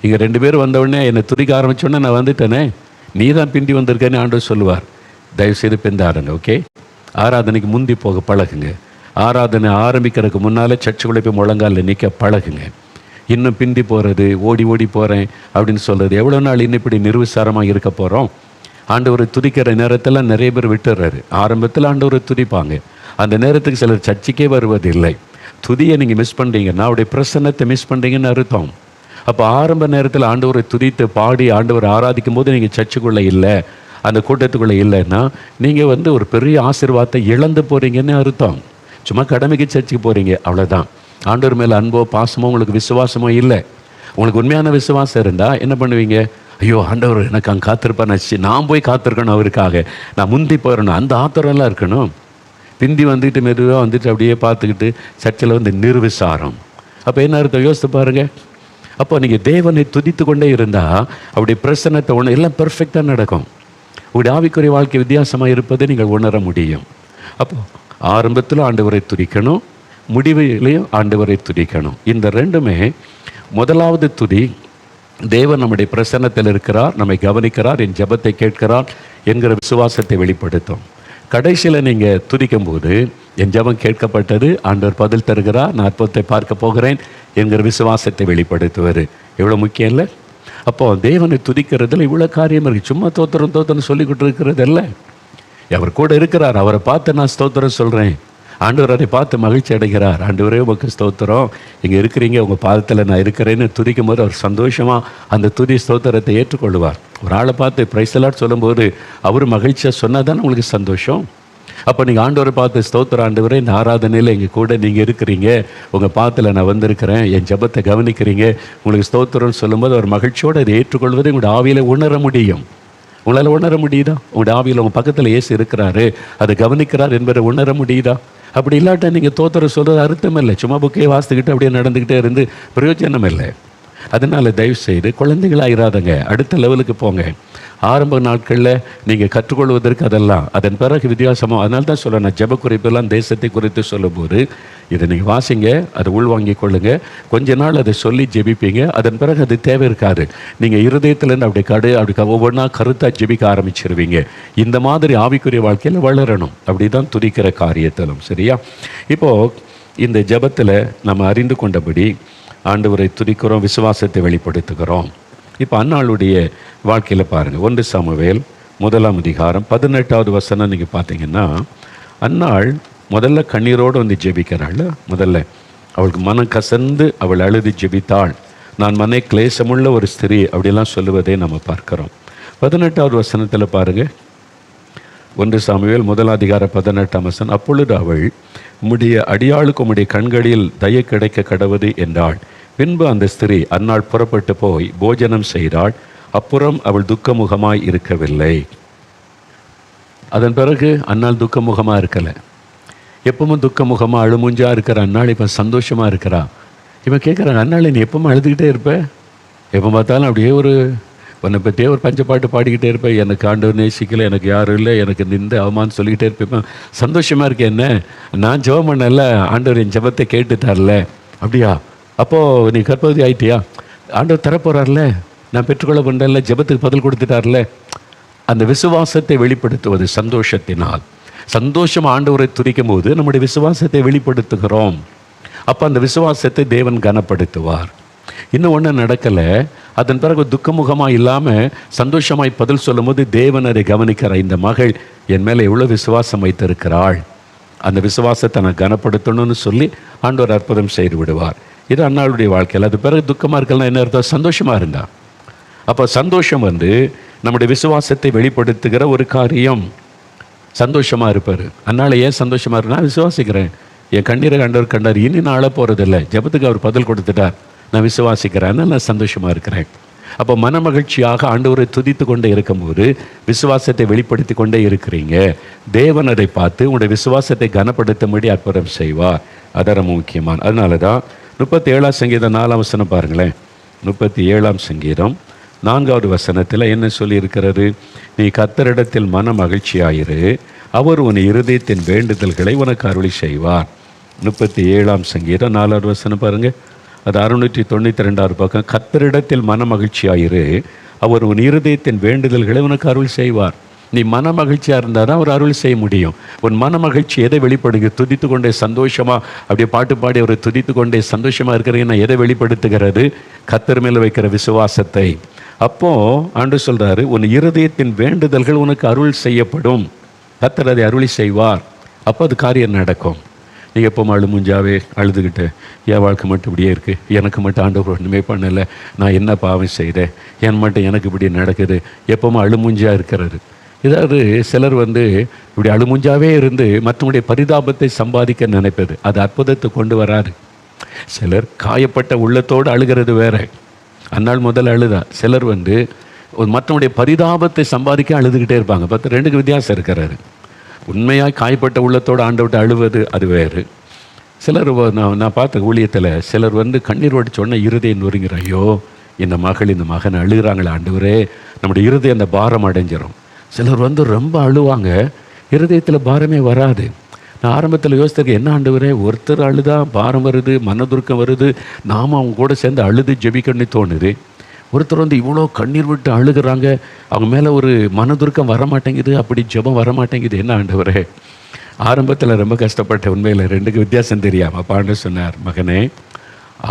இங்கே 2 பேர் வந்தவுடனே என்னை துதிக்க ஆரம்பித்தோடனே நான் வந்துட்டேனே, நீ தான் பிந்தி வந்திருக்கேன்னு ஆண்டவர் சொல்லுவார். தயவுசெய்து பிந்தாருங்க, ஓகே? ஆராதனைக்கு முந்தி போக பழகுங்க. ஆராதனை ஆரம்பிக்கிறதுக்கு முன்னால் சர்ச்சுக்குள்ளே போய் முழங்காலில் நிற்க பழகுங்க. இன்னும் பிந்தி போகிறது, ஓடி ஓடி போகிறேன் அப்படின்னு சொல்கிறது எவ்வளோ நாள் இன்னும் இப்படி நிர்விசாரமாக இருக்க போகிறோம்? ஆண்டவரை துதிக்கிற நேரத்தில் நிறைய பேர் விட்டுறாரு. ஆரம்பத்தில் ஆண்டவரை துதிப்பாங்க, அந்த நேரத்துக்கு சிலர் சர்ச்சைக்கே வருவதில்லை. துதியை நீங்கள் மிஸ் பண்ணுறீங்கன்னா அவருடைய பிரசன்னத்தை மிஸ் பண்ணுறீங்கன்னு அர்த்தம். அப்போ ஆரம்ப நேரத்தில் ஆண்டவரை துதித்து பாடி ஆண்டவரை ஆராதிக்கும் போது நீங்கள் சர்ச்சுக்குள்ளே இல்லை, அந்த கூட்டத்துக்குள்ளே இல்லைன்னா நீங்கள் ஒரு பெரிய ஆசீர்வாதத்தை இழந்து போகிறீங்கன்னு அர்த்தம். சும்மா கடமைக்கு சர்ச்சுக்கு போகிறீங்க, அவ்வளோதான். ஆண்டவர் மேலே அன்போ பாசமோ உங்களுக்கு விசுவாசமோ இல்லை. உங்களுக்கு உண்மையான விசுவாசம் இருந்தால் என்ன பண்ணுவீங்க? ஐயோ ஆண்டவர் எனக்கு அங்கே காத்திருப்பான்னு நான் போய் காத்திருக்கணும், அவருக்காக நான் முந்தி போயிடணும், அந்த ஆத்திரம்லாம் இருக்கணும். பிந்தி மெதுவாக அப்படியே பார்த்துக்கிட்டு சர்ச்சில் நிர்விசாரம். அப்போ என்ன அர்த்தம் யோசித்து பாருங்கள். அப்போ நீங்கள் தேவனை துதித்து கொண்டே இருந்தால் அவருடைய பிரசன்னத்தை எல்லாம் பெர்ஃபெக்டாக நடக்கும். உங்களுடைய ஆவிக்குரிய வாழ்க்கை வித்தியாசமாக இருப்பதை நீங்கள் உணர முடியும். அப்போ ஆரம்பத்தில் ஆண்டவரை துதிக்கணும், முடிவிலையும் ஆண்டவரை துதிக்கணும். இந்த ரெண்டுமே முதலாவது துதி, தேவன் நம்முடைய பிரசன்னத்தில் இருக்கிறார், நம்மை கவனிக்கிறார், என் ஜெபத்தை கேட்கிறார் என்கிற விசுவாசத்தை வெளிப்படுத்தும். கடைசியில் நீங்கள் துதிக்கும் போது என் ஜெபம் கேட்கப்பட்டது, ஆண்டவர் பதில் தருகிறார், நான் அற்புதத்தை பார்க்க போகிறேன் என்கிற விசுவாசத்தை வெளிப்படுத்துவார். எவ்வளோ முக்கியம் இல்லை? அப்போது தேவனை துதிக்கிறதுல இவ்வளோ காரியம் இருக்குது. சும்மா தோத்திரம் சொல்லிக்கிட்டு இருக்கிறதில்ல. அவர் கூட இருக்கிறார், அவரை பார்த்து நான் ஸ்தோத்திரம் சொல்கிறேன், ஆண்டவர் அதை பார்த்து மகிழ்ச்சி அடைகிறார். ஆண்டவரே உமக்கு ஸ்தோத்திரம், இங்கே இருக்கிறீங்க, உங்கள் பாதத்தில் நான் இருக்கிறேன்னு துதிக்கும் போது அவர் சந்தோஷமாக அந்த துதி ஸ்தோத்திரத்தை ஏற்றுக்கொள்வார். ஒரு ஆளை பார்த்து பிரைஸ் எல்லாம் சொல்லும்போது அவர் மகிழ்ச்சியாக சொன்னால் தானே உங்களுக்கு சந்தோஷம். அப்போ நீங்கள் ஆண்டவரை பார்த்து ஸ்தோத்திரம் ஆண்டவரே, இந்த ஆராதனையில் எங்கள் கூட நீங்கள் இருக்கிறீங்க, உங்கள் பாதத்தில் நான் வந்திருக்கிறேன், என் ஜெபத்தை கவனிக்கிறீங்க, உங்களுக்கு ஸ்தோத்திரம்னு சொல்லும்போது அவர் மகிழ்ச்சியோடு அதை ஏற்றுக்கொள்வதை உங்களுடைய ஆவியில் உணர முடியும். உங்களால் உணர முடியுதா? உங்களுடைய ஆவியில் உங்கள் பக்கத்தில் இயேசு இருக்கிறாரு, அதை கவனிக்கிறார் என்பதை உணர முடியுதா? அப்படி இல்லாட்டா நீங்கள் தோத்திரம் சொல்கிறது அர்த்தம் இல்லை. சும்மா புக்கையை வாசித்துக்கிட்டு அப்படியே நடந்துக்கிட்டே இருந்து பிரயோஜனம் இல்லை. அதனால் தயவுசெய்து குழந்தைகளாயிராதங்க, அடுத்த லெவலுக்கு போங்க. ஆரம்ப நாட்களில் நீங்கள் கற்றுக்கொள்வதற்கு அதெல்லாம், அதன் பிறகு வித்தியாசமாக. அதனால தான் சொல்ல, நான் ஜெப குறிப்பெல்லாம் தேசத்தை குறித்து சொல்லும்போது இதை நீங்கள் வாசிங்க, அதை உள்வாங்கிக் கொள்ளுங்கள். கொஞ்ச நாள் அதை சொல்லி ஜெபிப்பீங்க, அதன் பிறகு அது தேவை இருக்காது. நீங்கள் இருதயத்துலேருந்து அப்படி ஒவ்வொன்றா கருத்தாக ஜெபிக்க ஆரம்பிச்சிருவீங்க. இந்த மாதிரி ஆவிக்குரிய வாழ்க்கையில் வளரணும். அப்படி தான் துதிக்கிற காரியத்திலும். சரியா? இப்போது இந்த ஜெபத்தில் நம்ம அறிந்து கொண்டபடி ஆண்டவரை துதிக்கிறோம், விசுவாசத்தை வெளிப்படுத்துகிறோம். இப்போ அன்னாளுடைய வாழ்க்கையில் பாருங்கள், 1 சாமுவேல் 1ஆம் அதிகாரம் 18வது வசனம் நீங்கள் பார்த்தீங்கன்னா, அன்னாள் முதல்ல கண்ணீரோடு வந்து ஜெபிக்கிறாள். முதல்ல அவளுக்கு மனம் கசந்து அவள் அழுது ஜெபித்தாள். நான் மனை கிளேசமுள்ள ஒரு ஸ்திரீ அப்படிலாம் சொல்லுவதை நம்ம பார்க்குறோம். 18வது வசனத்தில் பாருங்கள், 1 சாமுவேல் 1ஆம் அதிகாரம் 18ஆம் வசனம். அப்பொழுது அவள், உம்முடைய அடியாளுக்கு உம்முடைய கண்களில் தயை கிடைக்க கடவுது என்றாள். பின்பு அந்த ஸ்திரீ அந்நாள் புறப்பட்டு போய் போஜனம் செய்தாள். அப்புறம் அவள் துக்கமுகமாய் இருக்கவில்லை. அதன் பிறகு அந்நாள் துக்கமுகமாக இருக்கலை. எப்பவும் துக்கமுகமாக அழுமுஞ்சா இருக்கிற அந்நாள் இப்போ சந்தோஷமாக இருக்கிறா. இவன் கேட்குறாங்க, அந்நாள் நீ எப்பவும் அழுதுகிட்டே இருப்ப, எப்போ பார்த்தாலும் அப்படியே உன்னை பற்றியே ஒரு பஞ்சப்பாட்டு பாடிக்கிட்டே இருப்பேன், எனக்கு ஆண்டவர் நேசிக்கலை, எனக்கு யாரும் இல்லை, எனக்கு நின்று அவமானு சொல்லிக்கிட்டே இருப்பேன், சந்தோஷமாக இருக்கேன். என்ன, நான் ஜெபம் பண்ணல, ஆண்டவர் என் ஜெபத்தை கேட்டுட்டார்ல. அப்படியா? அப்போது நீ கர்ப்பவதி ஆயிட்டியா? ஆண்டவர் தரப்போகிறார்ல, நான் பெற்றுக்கொள்ள பண்ணல, ஜெபத்துக்கு பதில் கொடுத்துட்டார்ல. அந்த விசுவாசத்தை வெளிப்படுத்துவது சந்தோஷத்தினால். சந்தோஷம் ஆண்டவரை துதிக்கும் போது நம்முடைய விசுவாசத்தை வெளிப்படுத்துகிறோம். அப்போ அந்த விசுவாசத்தை தேவன் கனப்படுத்துவார். இன்னும் ஒன்றும் நடக்கலை. அதன் பிறகு துக்கமுகமாக இல்லாமல் சந்தோஷமாய் பதில் சொல்லும் போது தேவன் அதை கவனிக்கிற, இந்த மகள் என் மேலே எவ்வளோ விசுவாசம் வைத்திருக்கிறாள், அந்த விசுவாசத்தை நான் கனப்படுத்தணும்னு சொல்லி ஆண்டவர் அற்புதம் செய்து விடுவார். இது அன்னாளுடைய வாழ்க்கையில். அது பிறகு துக்கமாக இருக்கலாம், என்ன அர்த்தம்? சந்தோஷமாக இருந்தா. அப்போ சந்தோஷம் நம்முடைய விசுவாசத்தை வெளிப்படுத்துகிற ஒரு காரியம். சந்தோஷமாக இருப்பார். அன்னால ஏன் சந்தோஷமாக இருக்கு? நான் விசுவாசிக்கிறேன், என் கண்ணீரை ஆண்டவர் கண்டார், இனி நான் அழ போகிறதில்லை, ஜெபத்துக்கு அவர் பதில் கொடுத்துட்டார், நான் விசுவாசிக்கிறேன், அதனால் நான் சந்தோஷமாக இருக்கிறேன். அப்போ மன மகிழ்ச்சியாக ஆண்டவரை துதித்து கொண்டே இருக்கும்போது விசுவாசத்தை வெளிப்படுத்தி கொண்டே இருக்கிறீங்க. தேவன் அதை பார்த்து உங்களுடைய விசுவாசத்தை கனப்படுத்தும்படி அற்புதம் செய்வார். அது ரொம்ப முக்கியமான. அதனால தான் 37ஆம் சங்கீதம் 4ஆம் வசனம் பாருங்களேன். 37ஆம் சங்கீதம் 4வது வசனத்தில் என்ன சொல்லியிருக்கிறது? நீ கர்த்தரிடத்தில் மன மகிழ்ச்சியாயிரு, அவர் உன் இருதயத்தின் வேண்டுதல்களை உனக்கு அருளி செய்வார். 37ஆம் சங்கீதம் 4வது வசனம் பாருங்கள். அது 692 பக்கம். கர்த்தரிடத்தில் மன மகிழ்ச்சியாயிரு, அவர் உன் இருதயத்தின் வேண்டுதல்களை உனக்கு அருள் செய்வார். நீ மன மகிழ்ச்சியாக இருந்தால் தான் அவர் அருள் செய்ய முடியும். உன் மன மகிழ்ச்சி எதை வெளிப்படுங்க? துதித்து கொண்டே சந்தோஷமாக அப்படியே பாட்டு பாடி அவரை துதித்து கொண்டே சந்தோஷமாக இருக்கிறீங்கன்னா எதை வெளிப்படுத்துகிறது? கர்த்தர் மேல் வைக்கிற விசுவாசத்தை. அப்போது ஆண்டவர் சொல்கிறாரு, உன் இருதயத்தின் வேண்டுதல்கள் உனக்கு அருள் செய்யப்படும், கர்த்தர் அதை அருளி செய்வார். அப்போ அது காரியம் நடக்கும். நீங்கள் எப்போ அழுமுஞ்சாவே அழுதுகிட்டு, என் வாழ்க்கை மட்டும் இப்படியே இருக்குது, எனக்கு மட்டும் ஆண்டவர் ஒன்றுமே பண்ணலை, நான் என்ன பாவம் செய்தேன், என் மட்டும் எனக்கு இப்படி நடக்குது, எப்போவும் அழுமுஞ்சா இருக்கிறது. இதாவது சிலர் இப்படி அழுமுஞ்சாவே இருந்து மற்றவங்களுடைய பரிதாபத்தை சம்பாதிக்க நினைப்பது, அது அற்புதத்தை கொண்டு வராது. சிலர் காயப்பட்ட உள்ளத்தோடு அழுகிறது வேற. அந்நாள் முதல் அழுதா. சிலர் மற்றவங்களுடைய பரிதாபத்தை சம்பாதிக்க அழுதுகிட்டே இருப்பாங்க. 2க்கு வித்தியாசம் இருக்கிறாரு. உண்மையாக காயப்பட்ட உள்ளத்தோடு ஆண்டவிட்டு அழுவது அது வேறு. சிலர் நான் பார்த்த ஊழியத்தில் சிலர் கண்ணீர் வடி சொன்ன இருதயம் நொறுங்கிற, ஐயோ இந்த மகன் அழுகிறாங்களே ஆண்டவரே, நம்முடைய இருதயம் அந்த பாரம் அடைஞ்சிரும். சிலர் ரொம்ப அழுவாங்க, இருதயத்தில் பாரமே வராது. நான் ஆரம்பத்தில் யோசித்தேன், என்ன ஆண்டவரே, ஒருத்தர் அழுதா பாரம் வருது, மனதுருக்கம் வருது, நாம் அவங்க கூட சேர்ந்து அழுது ஜெபிக்கணும்னு தோணுது. ஒருத்தர் இவ்வளோ கண்ணீர் விட்டு அழுகிறாங்க, அவங்க மேலே ஒரு மனதுருக்கம் வரமாட்டேங்குது, அப்படி ஜெபம் வரமாட்டேங்குது, என்ன ஆண்டவரே. ஆரம்பத்தில் ரொம்ப கஷ்டப்பட்ட, உண்மையில் 2க்கு வித்தியாசம் தெரியாமல். அப்போ ஆண்டவர் சொன்னார், மகனே,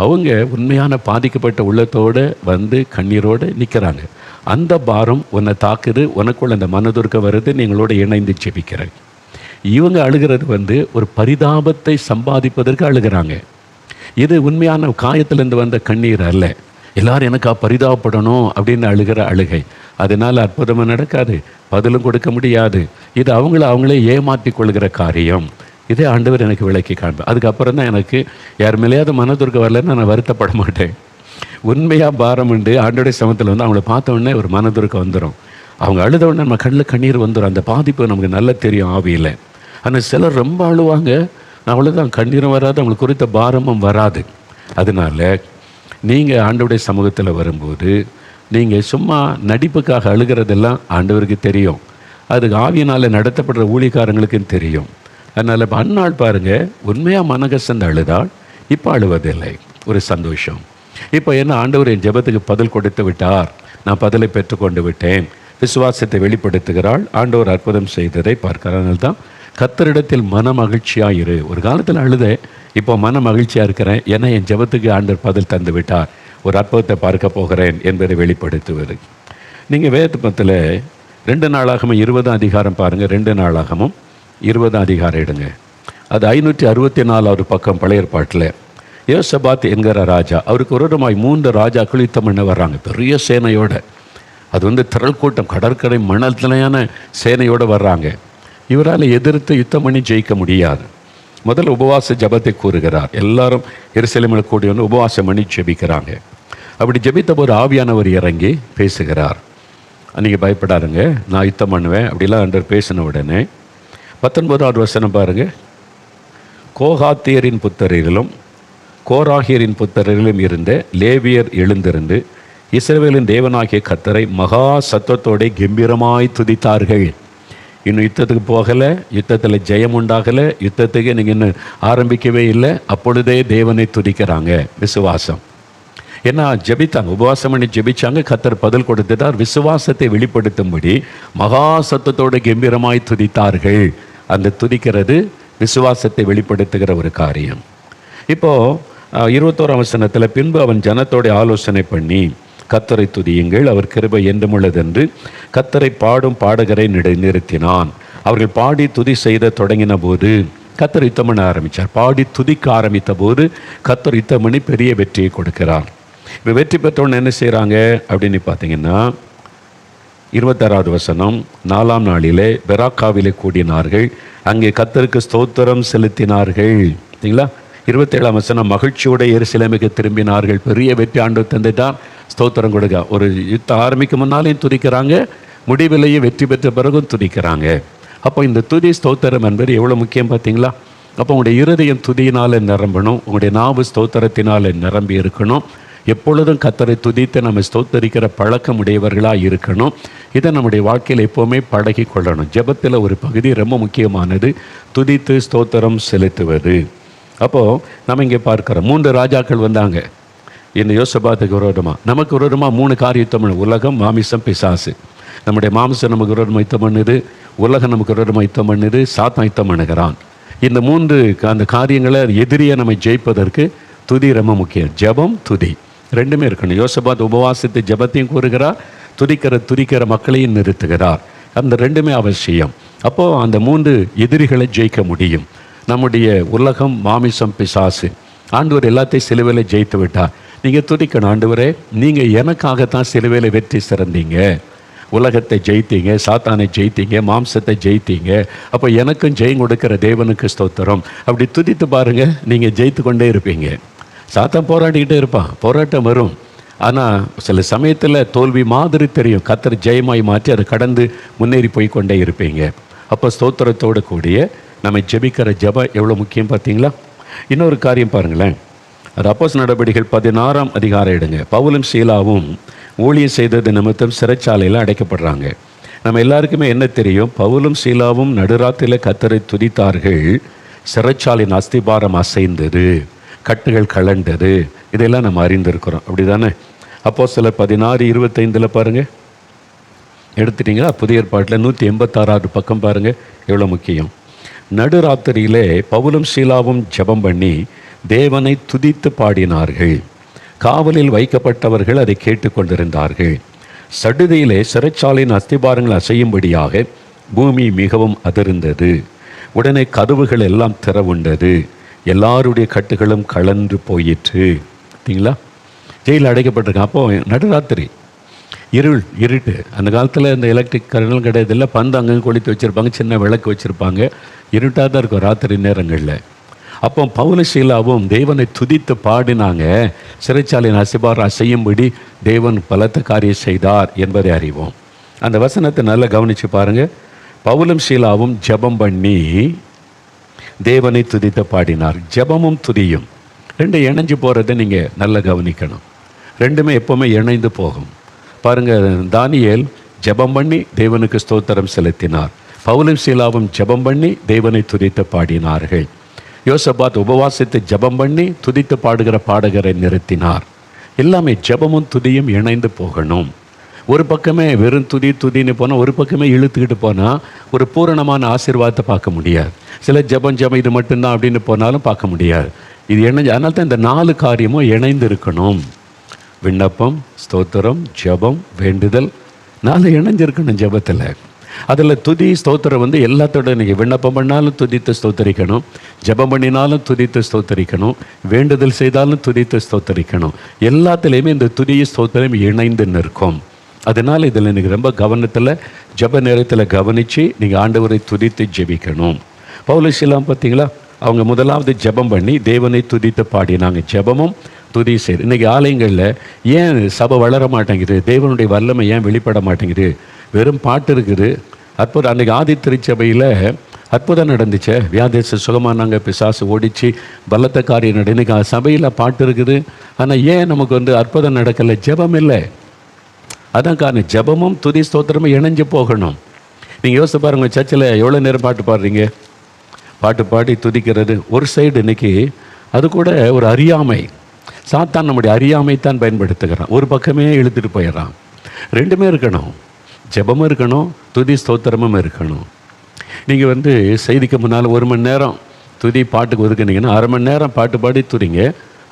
அவங்க உண்மையான பாதிக்கப்பட்ட உள்ளத்தோடு கண்ணீரோடு நிற்கிறாங்க, அந்த பாரம் உன்னை தாக்குது, உனக்குள்ள அந்த மனதுருக்கம் வருது, நீங்களோட இணைந்து ஜெபிக்கிறேன். இவங்க அழுகிறது ஒரு பரிதாபத்தை சம்பாதிப்பதற்கு அழுகிறாங்க. இது உண்மையான காயத்திலேருந்து வந்த கண்ணீர் அல்ல. எல்லாரும் எனக்கா பரிதாபப்படணும் அப்படின்னு அழுகிற அழுகை. அதனால் அற்புதமாக நடக்காது, பதிலும் கொடுக்க முடியாது. இது அவங்களே ஏமாற்றி கொள்கிற காரியம். இதே ஆண்டவர் எனக்கு விளக்கி காண்பேன். அதுக்கப்புறம் தான் எனக்கு யார் மேலேயாவது மனதுருக்கம் வரலன்னு நான் வருத்தப்பட மாட்டேன். உண்மையாக பாரம் உண்டு ஆண்டோடைய சமத்தில் அவங்கள பார்த்த உடனே ஒரு மனதுருக்கம் வந்துடும். அவங்க அழுத உடனே நம்ம கண்ணில் கண்ணீர் வந்துடும். அந்த பாதிப்பு நமக்கு நல்லா தெரியும் ஆவியில். ஆனால் சிலர் ரொம்ப அழுவாங்க, அவ்வளோதான், கண்ணீரும் வராது, அவங்களுக்கு குறித்த பாரமும் வராது. அதனால நீங்கள் ஆண்டவருடைய சமூகத்தில் வரும்போது நீங்கள் சும்மா நடிப்புக்காக அழுகிறதெல்லாம் ஆண்டவருக்கு தெரியும். அதுக்கு ஆவியினால் நடத்தப்படுற ஊழியக்காரங்களுக்கும் தெரியும். அதனால் இப்போ அந்நாள் பாருங்கள், உண்மையாக மனகசந்து அழுதாள், இப்போ அழுவதில்லை, ஒரு சந்தோஷம். இப்போ என்ன, ஆண்டவர் என் ஜெபத்துக்கு பதில் கொடுத்து விட்டார், நான் பதிலை பெற்றுக்கொண்டு விட்டேன், விசுவாசத்தை வெளிப்படுத்துகிறாள், ஆண்டவர் அற்புதம் செய்ததை பார்க்கிறார். அதனால தான் கர்த்தரிடத்தில் மன மகிழ்ச்சியாக இரு. ஒரு காலத்தில் அழுத, இப்போ மன மகிழ்ச்சியாக இருக்கிறேன், ஏன்னா என் ஜெபத்துக்கு ஆண்டவர் பதில் தந்து விட்டார், ஒரு அற்புதத்தை பார்க்க போகிறேன் என்பதை வெளிப்படுத்துவது. நீங்கள் வேதத்தில் 2 நாளாகமும் 20 அதிகாரம் பாருங்கள். 2 நாளாகமும் 20 அதிகாரம் எடுங்க. அது 564 பக்கம் பழைய ஏற்பாட்டில். யோசபாத் என்கிற ராஜா, அவருக்கு விரோதமாய் 3 ராஜாக்கள் யுத்தம் பண்ண வர்றாங்க, பெரிய சேனையோட. அது திரள் கூட்டம், கடற்கரை மணல்தலையான சேனையோடு வர்றாங்க. இவரால் எதிர்த்து யுத்தம் பண்ணி ஜெயிக்க முடியாது. முதல்ல உபவாச ஜபத்தை கூறுகிறார். எல்லாரும் எருசலேமில் கூடி வந்து உபவாசம் பண்ணி ஜெபிக்கிறாங்க. அப்படி ஜெபித்த போது ஆவியானவர் இறங்கி பேசுகிறார். நீங்கள் பயப்படாருங்க, நான் யுத்தம் பண்ணுவேன் அப்படிலாம் அன்று பேசின உடனே 19வது வசனம் பாருங்கள். கோகாத்தியரின் புத்தரிலும் கோராகியரின் புத்தரிலும் இருந்த லேவியர் எழுந்திருந்து இஸ்ரவேலின் தேவனாகிய கர்த்தரை மகா சத்தத்தோட கம்பீரமாய் துதித்தார்கள். இன்னும் யுத்தத்துக்கு போகலை, யுத்தத்தில் ஜெயம் உண்டாகலை, யுத்தத்துக்கு நீங்கள் இன்னும் ஆரம்பிக்கவே இல்லை, அப்பொழுதே தேவனை துதிக்கிறாங்க. விசுவாசம். ஏன்னா ஜெபித்தாங்க, உபவாசம் பண்ணி ஜெபிச்சாங்க, கர்த்தர் பதில் கொடுத்துட்டார். விசுவாசத்தை வெளிப்படுத்தும்படி மகா சத்தத்தோட கம்பீரமாய் துதித்தார்கள். அந்த துதிக்கிறது விசுவாசத்தை வெளிப்படுத்துகிற ஒரு காரியம். இப்போது 21ஆம் வசனத்தில், பின்பு அவன் ஜனத்தோட ஆலோசனை பண்ணி கர்த்தரை துதியுங்கள், அவர் கிருபை என்றும் உள்ளதென்று கர்த்தரை பாடும் பாடகரை நிறுத்தினான். அவர்கள் பாடி துதி செய்த தொடங்கின போது கர்த்தர் யுத்தம் பண்ண ஆரம்பித்தார். பாடி துதிக்க ஆரம்பித்த போது கர்த்தர் யுத்தம் பண்ணி பெரிய வெற்றியை கொடுக்கிறார். இப்போ வெற்றி பெற்றவொன்னு என்ன செய்கிறாங்க அப்படின்னு பார்த்தீங்கன்னா, 26வது வசனம், 4ஆம் நாளிலே பெராக்காவிலே கூடினார்கள், அங்கே கர்த்தருக்கு ஸ்தோத்திரம் செலுத்தினார்கள். சரிங்களா? 27ஆம் வசனம், மகிழ்ச்சியோட எருசலேமுக்கு திரும்பினார்கள். பெரிய வெற்றி ஆண்டவர் தந்துட்டார், ஸ்தோத்திரம் கொடுக்க. ஒரு யுத்தம் ஆரம்பிக்கும் முன்னாலேயும் துதிக்கிறாங்க, முடிவிலேயே வெற்றி பெற்ற பிறகும் துதிக்கிறாங்க. அப்போ இந்த துதி ஸ்தோத்திரம் என்பது எவ்வளோ முக்கியம் பார்த்தீங்களா? அப்போ உங்களுடைய இருதயம் துதியினால் நிரம்பணும், உங்களுடைய நாவு ஸ்தோத்திரத்தினால் நிரம்பி இருக்கணும். எப்பொழுதும் கர்த்தரை துதித்து நம்ம ஸ்தோத்தரிக்கிற பழக்கம் உடையவர்களாக இருக்கணும். இதை நம்முடைய வாழ்க்கையில் எப்போவுமே பழகி கொள்ளணும். ஜெபத்தில் ஒரு பகுதி ரொம்ப முக்கியமானது, துதித்து ஸ்தோத்திரம் செலுத்துவது. அப்போது நம்ம இங்கே பார்க்குறோம், 3 ராஜாக்கள் வந்தாங்க இந்த யோசபாத்துக்கு விரோதமாக. நமக்கு விரோதமாக 3 காரியத்தம், உலகம், மாமிசம், பிசாசு. நம்முடைய மாமிசம் நமக்கு விரோதமாக யுத்தம் பண்ணுது, உலகம் நமக்கு விரோதமாக யுத்தம் பண்ணுது, சாத்தான் யுத்தம் பண்ணுகிறான். இந்த 3 அந்த காரியங்களை எதிரியை நம்ம ஜெயிப்பதற்கு துதி ரொம்ப முக்கியம். ஜெபம், துதி ரெண்டுமே இருக்கணும். யோசபாத் உபவாசத்தை ஜெபத்தையும் கூறுகிறார், துதிக்கிற மக்களையும் நிறுத்துகிறார். அந்த ரெண்டுமே அவசியம். அப்போது அந்த 3 எதிரிகளை ஜெயிக்க முடியும். நம்முடைய உலகம், மாமிசம், பிசாசு. ஆண்டவர் எல்லாத்தையும் சிலுவையில் ஜெயித்து விட்டார். நீங்கள் துதிக்கணும், ஆண்டவரே நீங்கள் எனக்காகத்தான் சிலுவையில் வெற்றி சிறந்தீங்க, உலகத்தை ஜெயித்தீங்க, சாத்தானை ஜெயித்தீங்க, மாம்சத்தை ஜெயித்தீங்க, அப்போ எனக்கும் ஜெயம் கொடுக்கிற தேவனுக்கு ஸ்தோத்திரம். அப்படி துதித்து பாருங்கள், நீங்கள் ஜெயித்து கொண்டே இருப்பீங்க. சாத்தான் போராடிக்கிட்டே இருப்பான், போராட்டம் வரும். ஆனால் சில சமயத்தில் தோல்வி மாதிரி தெரியும், கர்த்தர் ஜெயமாய் மாற்றி அதை கடந்து முன்னேறி போய் கொண்டே இருப்பீங்க. அப்போ ஸ்தோத்திரத்தோடு கூடிய நம்ம ஜெபிக்கிற ஜெபம் எவ்வளோ முக்கியம் பார்த்தீங்களா? இன்னொரு காரியம் பாருங்களேன், அது அப்போஸ்தலர் நடபடிகள் 16ஆம் அதிகாரம் எடுங்க. பவுலும் சீலாவும் ஊழியம் செய்தது நிமித்தம் சிறைச்சாலையில் அடைக்கப்படுறாங்க. நம்ம எல்லாருக்குமே என்ன தெரியும், பவுலும் சீலாவும் நடுராத்திரியில் கர்த்தரை துதித்தார்கள், சிறைச்சாலையின் அஸ்திபாரம் அசைந்தது, கட்டுகள் கலண்டது. இதெல்லாம் நம்ம அறிந்திருக்கிறோம், அப்படி தானே? அப்போஸ்தலர் 16:25 பாருங்கள், எடுத்துட்டிங்களா? புதிய ஏற்பாட்டில் 186வது பக்கம் பாருங்கள், எவ்வளோ முக்கியம். நடுராத்திரியிலே பவுலும் சீலாவும் ஜெபம் பண்ணி தேவனை துதித்து பாடினார்கள். காவலில் வைக்கப்பட்டவர்கள் அதை கேட்டுக்கொண்டிருந்தார்கள். சடுதியிலே சிறைச்சாலையின் அஸ்திபாரங்கள் அசையும்படியாக பூமி மிகவும் அதிர்ந்தது. உடனே கதவுகள் எல்லாம் திறவுண்டது, எல்லாருடைய கட்டுகளும் கலன்று போயிற்று. பார்த்தீங்களா? ஜெயிலில் அடைக்கப்பட்டிருக்கான். அப்போது நடுராத்திரி, இருட்டு. அந்த காலத்தில் இந்த எலக்ட்ரிக் கரண்ட்லாம் கிடையாது, இல்லை, பந்து அங்கங்கே கொளுத்தி வச்சுருப்பாங்க, சின்ன விளக்கு வச்சுருப்பாங்க, இருட்டாக தான் இருக்கும் ராத்திரி நேரங்களில். அப்போ பவுலும் சீலாவும் தேவனை துதித்து பாடினாங்க, சிறைச்சாலையின் அஸ்திபாரம் அசையும்படி தேவன் பலத்த காரியம் செய்தார் என்பதை அறிவோம். அந்த வசனத்தை நல்லா கவனித்து பாருங்கள். பவுலும் சீலாவும் ஜெபம் பண்ணி தேவனை துதித்த பாடினார். ஜெபமும் துதியும் ரெண்டும் இணைஞ்சு போகிறத நீங்கள் நல்லா கவனிக்கணும். ரெண்டுமே எப்போவுமே இணைந்து போகும். பாருங்கள், தானியேல் ஜெபம் பண்ணி தேவனுக்கு ஸ்தோத்திரம் செலுத்தினார். பவுலும் சீலாவும் ஜெபம் பண்ணி தேவனை துதித்து பாடினார்கள். யோசபாத் உபவாசித்து ஜெபம் பண்ணி துதித்து பாடுகிற பாடகரை நிறுத்தினார். எல்லாமே ஜெபமும் துதியும் இணைந்து போகணும். ஒரு பக்கமே வெறும் துதின்னு போனால், ஒரு பக்கமே இழுத்துக்கிட்டு போனால் ஒரு பூரணமான ஆசீர்வாதத்தை பார்க்க முடியாது. சில ஜெபம் இது மட்டும்தான் அப்படின்னு போனாலும் பார்க்க முடியாது. இது இணைஞ்சு, அதனால தான் இந்த 4 காரியமும் இணைந்து இருக்கணும். விண்ணப்பம், ஸ்தோத்திரம், ஜெபம், வேண்டுதல் 4 இணைஞ்சிருக்கணும் ஜெபத்தில். அதில் துதி ஸ்தோத்திரம் எல்லாத்தோட நீங்கள் விண்ணப்பம் பண்ணாலும் துதித்து ஸ்தோத்தரிக்கணும், ஜெபம் பண்ணினாலும் துதித்து ஸ்தோத்தரிக்கணும், வேண்டுதல் செய்தாலும் துதித்து ஸ்தோத்தரிக்கணும். எல்லாத்துலேயுமே இந்த துதி ஸ்தோத்திரம் இணைந்து நிற்கும். அதனால் இதில் நீங்கள் ரொம்ப கவனத்தில் ஜெப நேரத்தில் கவனித்து நீங்கள் ஆண்டவரை துதித்து ஜெபிக்கணும். பவுலும் சீலாவும் பார்த்தீங்களா, அவங்க முதலாவது ஜெபம் பண்ணி தேவனை துதித்து பாடினாங்க. ஜெபமும் துதி செய்து. இன்றைக்கி ஆலயங்களில் ஏன் சபை வளர மாட்டேங்குது, தேவனுடைய வல்லமை ஏன் வெளிப்பட மாட்டேங்குது? வெறும் பாட்டு இருக்குது. அற்புதம். அன்றைக்கி ஆதி திருச்சபையில் அற்புதம் நடந்துச்சு, வியாதேச சுகமானாங்க, பிசாசு ஓடிச்சு, பலத்த காரியம் நட. இன்றைக்கி சபையில் பாட்டு இருக்குது, ஆனால் ஏன் நமக்கு அற்புதம் நடக்கலை? ஜெபம் இல்லை. அதான் காரணம். ஜெபமும் துதி ஸ்தோத்திரமும் இணைஞ்சு போகணும். நீங்கள் யோசிச்சு பாருங்கள், சர்ச்சில் எவ்வளோ நேரம் பாட்டு பாடுறீங்க? பாட்டு பாடி துதிக்கிறது ஒரு சைடு. இன்றைக்கி அது கூட ஒரு அறியாமை. சாத்தான் நம்முடைய அறியாமைத்தான் பயன்படுத்துகிறான். ஒரு பக்கமே இழுத்துட்டு போயிடறான். ரெண்டுமே இருக்கணும். ஜெபமும் இருக்கணும், துதி ஸ்தோத்திரமும் இருக்கணும். நீங்கள் செய்திக்கு முன்னால் 1 மணி நேரம் துதி பாட்டுக்கு ஒதுக்குனீங்கன்னா 1/2 மணி நேரம் பாட்டு பாடி துதிங்க,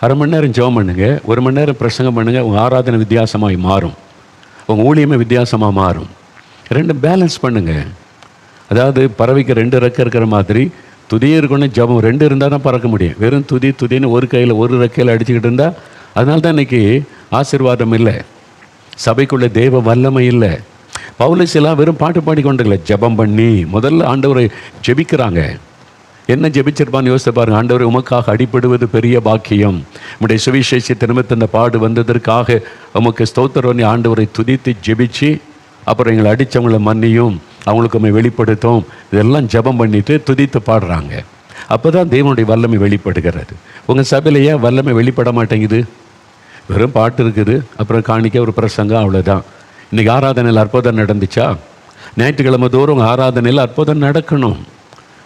1/2 மணி நேரம் ஜெபம் பண்ணுங்க, 1 மணி நேரம் பிரசங்கம் பண்ணுங்கள். உங்கள் ஆராதனை வித்தியாசமாக மாறும், உங்கள் ஊழியமே வித்தியாசமாக மாறும். ரெண்டும் பேலன்ஸ் பண்ணுங்கள். அதாவது பறவைக்கு 2 ரெக்கை இருக்கிற மாதிரி துதியும் இருக்கணும், ஜெபம் 2 இருந்தால் தான் பறக்க முடியும். வெறும் துதின்னு ஒரு கையில் ஒரு ரெக்கையில் அடிச்சுக்கிட்டு இருந்தால், அதனால தான் இன்றைக்கி ஆசீர்வாதம் இல்லை, சபைக்குள்ளே தேவ வல்லமை இல்லை. பவுலும் சீலாவும் வெறும் பாட்டு பாடிக்கொண்டிருக்கல, ஜெபம் பண்ணி முதல்ல ஆண்டவரை ஜெபிக்கிறாங்க. என்ன ஜெபிச்சிருப்பான்னு யோசித்து பாருங்கள். ஆண்டவரை உமக்காக அடிபடுவது பெரிய பாக்கியம், உம்முடைய சுவிசேஷத்தை நிமித்த இந்த பாடு வந்ததற்காக உமக்கு ஸ்தோத்திரம். ஆண்டவரை துதித்து ஜெபிச்சு, அப்புறம் எங்களை அடித்தவங்களை மன்னியும், அவங்களுக்கு வெளிப்படுத்தும், இதெல்லாம் ஜெபம் பண்ணிவிட்டு துதித்து பாடுறாங்க. அப்போ தான் தேவனுடைய வல்லமை வெளிப்படுகிறது. உங்கள் சபையில் ஏன் வல்லமை வெளிப்பட மாட்டேங்குது? வெறும் பாட்டு இருக்குது, அப்புறம் காணிக்க ஒரு பிரசங்கம், அவ்வளோதான். இன்றைக்கி ஆராதனையில் அற்புதம் நடந்துச்சா? ஞாயிற்றுக்கிழமை தோறும் ஆராதனையில் அற்புதம் நடக்கணும்.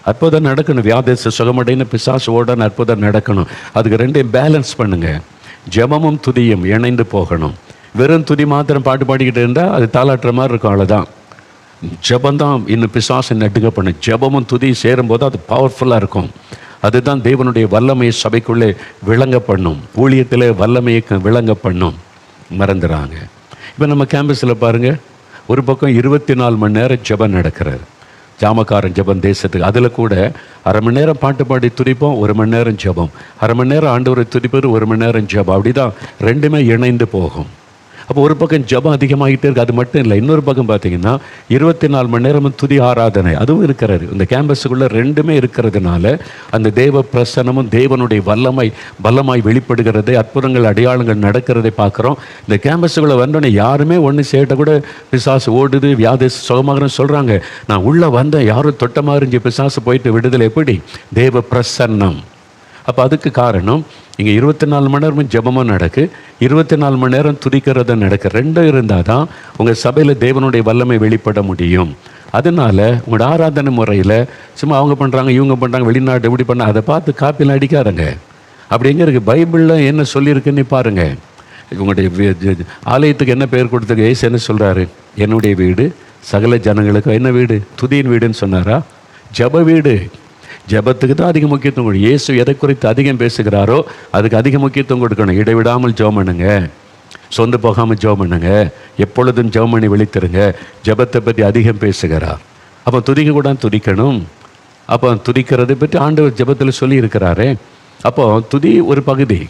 அற்புதம் நடக்கணும். வியாதேச சுகமடைன்னு பிசாசு ஓடன்னு அற்புதம் நடக்கணும். அதுக்கு 2ஐயும் பேலன்ஸ் பண்ணுங்கள். ஜெபமும் துதியும் இணைந்து போகணும். வெறும் துதி மாத்திரம் பாட்டு பாடிக்கிட்டு இருந்தால் அது தாளாட்டுற மாதிரி இருக்கும், அவ்வளோதான். ஜெபந்தான் இன்னும் பிசாசை நட்டுக்க பண்ணும். ஜெபமும் துதி சேரும்போது அது பவர்ஃபுல்லாக இருக்கும். அதுதான் தேவனுடைய வல்லமையை சபைக்குள்ளே விளங்க பண்ணும், ஊழியத்தில் வல்லமையை விளங்க பண்ணும். மறந்துடுறாங்க. இப்போ நம்ம கேம்பஸில் பாருங்கள், ஒரு பக்கம் 24 மணி நேரம் ஜெபம் நடக்கிறார். ஜாமக்காரன் ஜெபம் தேசத்துக்கு. அதில் கூட 1/2 மணி நேரம் பாட்டு பாடி துதிப்போம், 1 மணி நேரம் ஜெபம், 1/2 மணி நேரம் ஆண்டவரை துதிப்பது, 1 மணி நேரம் ஜெபம். அப்படி தான் ரெண்டுமே இணைந்து போகும். அப்போ ஒரு பக்கம் ஜெபம் அதிகமாகிட்டே இருக்குது. அது மட்டும் இல்லை, இன்னொரு பக்கம் பார்த்தீங்கன்னா 24 மணி நேரமும் துதி ஆராதனை அதுவும் இருக்கிறது. இந்த கேம்பஸுக்குள்ளே ரெண்டுமே இருக்கிறதுனால அந்த தேவ பிரசனமும் தேவனுடைய பலமாய் வெளிப்படுகிறது. அற்புதங்கள் அடையாளங்கள் நடக்கிறதை பார்க்குறோம். இந்த கேம்பஸுக்குள்ளே வந்தோடனே யாருமே ஒன்று சேட்ட கூட பிசாசு ஓடுது, வியாதேச சுகமாகன்னு சொல்கிறாங்க. நான் உள்ளே வந்தேன், யாரும் தொட்ட மாதிரி இருந்துச்சு, பிசாசு போயிட்டு விடுதலை. எப்படி? தேவ பிரசன்னம். அப்போ அதுக்கு காரணம் இங்கே 24 மணி நேரமும் ஜெபமும் நடக்கு, 24 மணி நேரம் துதிக்கிறத நடக்கு. ரெண்டும் இருந்தால் தான் உங்கள் சபையில் தேவனுடைய வல்லமை வெளிப்பட முடியும். அதனால் உங்களோட ஆராதனை முறையில் சும்மா அவங்க பண்ணுறாங்க, இவங்க பண்ணுறாங்க, வெளிநாட்டு எப்படி பண்ண, அதை பார்த்து காப்பிலாம் அடிக்காதங்க. அப்படி எங்கே இருக்குது? பைபிளில் என்ன சொல்லியிருக்குன்னு பாருங்கள். உங்களுடைய ஆலயத்துக்கு என்ன பெயர் கொடுத்துருக்கு? ஏசு என்ன சொல்கிறாரு? என்னுடைய வீடு சகல ஜனங்களுக்கு என்ன வீடு? துதியின் வீடுன்னு சொன்னாரா? ஜெப வீடு. ஜெபத்துக்கு தான் அதிக முக்கியத்துவம் கொடுக்கும். இயேசு எதை குறித்து அதிகம் பேசுகிறாரோ அதுக்கு அதிக முக்கியத்துவம் கொடுக்கணும். இடைவிடாமல் ஜெபம் பண்ணுங்க, சொந்து போகாமல் ஜெபம் பண்ணுங்க, எப்பொழுதும் ஜெபம் பண்ணி விழித்திருங்க. ஜெபத்தை பற்றி அதிகம் பேசுகிறார். அப்போ துதிக்க கூட துதிக்கணும். அப்போ துதிக்கிறதை பற்றி ஆண்டவர் ஜெபத்தில் சொல்லி இருக்கிறாரே. அப்போ துதி ஒரு பகுதி.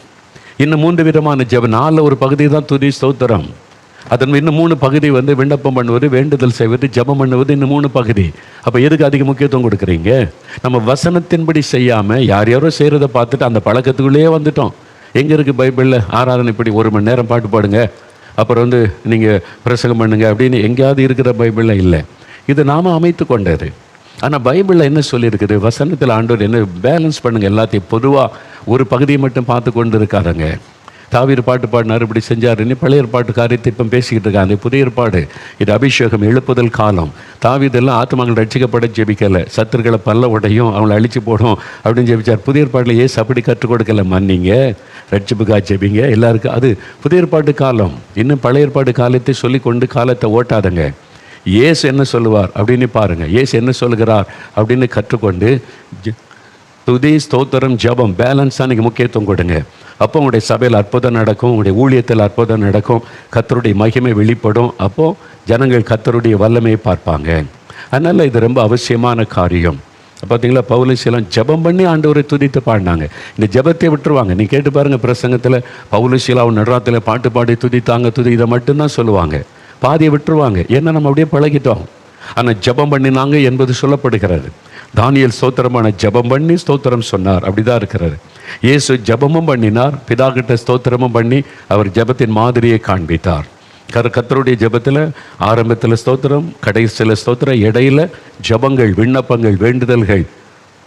இன்னும் 3 விதமான ஜெபம். 4 ஒரு பகுதி தான் துதி ஸ்தோத்திரம். அதன் இன்னும் 3 பகுதி விண்ணப்பம் பண்ணுவது, வேண்டுதல் செய்வது, ஜெபம் பண்ணுவது, இன்னும் 3 பகுதி. அப்போ எதுக்கு அதிக முக்கியத்துவம் கொடுக்குறீங்க? நம்ம வசனத்தின்படி செய்யாமல் யாரோ செய்கிறத பார்த்துட்டு அந்த பழக்கத்துக்குள்ளேயே வந்துட்டோம். எங்கே இருக்குது பைபிளில் ஆராதனை? இப்படி 1 மணி நேரம் பாட்டு பாடுங்க, அப்புறம் நீங்கள் பிரசங்கம் பண்ணுங்க அப்படின்னு எங்கேயாவது இருக்கிற பைபிளில் இல்லை. இது நாம் அமைத்து கொண்டது. ஆனால் பைபிளில் என்ன சொல்லியிருக்குது? வசனத்தில் ஆண்டவர் என்ன பேலன்ஸ் பண்ணுங்கள் எல்லாத்தையும். பொதுவாக ஒரு பகுதியை மட்டும் பார்த்து கொண்டு இருக்காருங்க. தாவீது பாட்டு பாடினார், இப்படி செஞ்சாருன்னு பழைய ஏற்பாட்டு காரியத்தை இப்போ பேசிக்கிட்டு இருக்காங்க. அந்த புதிய ஏற்பாடு இது அபிஷேகம், எழுப்புதல் காலம். தாவீதெல்லாம் ஆத்மாக்கள் ரட்சிக்கப்பட ஜெபிக்கலை, சத்துருக்களை பல்ல உடையும் அவங்களை அழிச்சு போடும் அப்படின்னு ஜெபிச்சார். புதிய ஏற்பாட்டில் ஏசு அப்படி கற்றுக் கொடுக்கல. மன்னிங்க, ரட்சிப்புக்காக ஜெபிங்க எல்லாருக்கும். அது புதிய ஏற்பாட்டு காலம். இன்னும் பழைய ஏற்பாட்டு காலத்தை சொல்லி கொண்டு காலத்தை ஓட்டாதங்க. ஏசு என்ன சொல்லுவார் அப்படின்னு பாருங்கள். ஏசு என்ன சொல்லுகிறார் அப்படின்னு கற்றுக்கொண்டு துதி, ஸ்தோத்திரம், ஜபம் பேலன்ஸாக நீங்கள் முக்கியத்துவம் கொடுங்க. அப்போ உங்களுடைய சபையில் அற்புதம் நடக்கும், உங்களுடைய ஊழியத்தில் அற்புதம் நடக்கும், கர்த்தருடைய மகிமை வெளிப்படும். அப்போது ஜனங்கள் கர்த்தருடைய வல்லமையை பார்ப்பாங்க. அதனால் இது ரொம்ப அவசியமான காரியம். பார்த்தீங்களா, பவுலுசீலாம் ஜபம் பண்ணி ஆண்டவரை துதித்து பாடினாங்க. இந்த ஜபத்தை விட்டுருவாங்க. நீ கேட்டு பாருங்கள், பிரசங்கத்தில் பவுலுசீலாவும் நடுராத்தில் பாட்டு பாடி துதித்தாங்க, இதை மட்டும்தான் சொல்லுவாங்க. பாதியை விட்டுருவாங்க. ஏன்னா நம்ம அப்படியே பழகிட்டோம். ஆனால் ஜபம் பண்ணினாங்க என்பது சொல்லப்படுகிறது. தானியேல் ஸ்தோத்திரமான ஜபம் பண்ணி ஸ்தோத்திரம் சொன்னார், அப்படிதான் இருக்கிறது. இயேசு ஜபமும் பண்ணினார், பிதா கிட்ட ஸ்தோத்திரமும் பண்ணி அவர் ஜபத்தின் மாதிரியை காண்பித்தார். கர்த்தருடைய ஜபத்தில் ஆரம்பத்தில் ஸ்தோத்திரம், கடைசியில் ஸ்தோத்திரம், இடையில ஜபங்கள், விண்ணப்பங்கள், வேண்டுதல்கள்,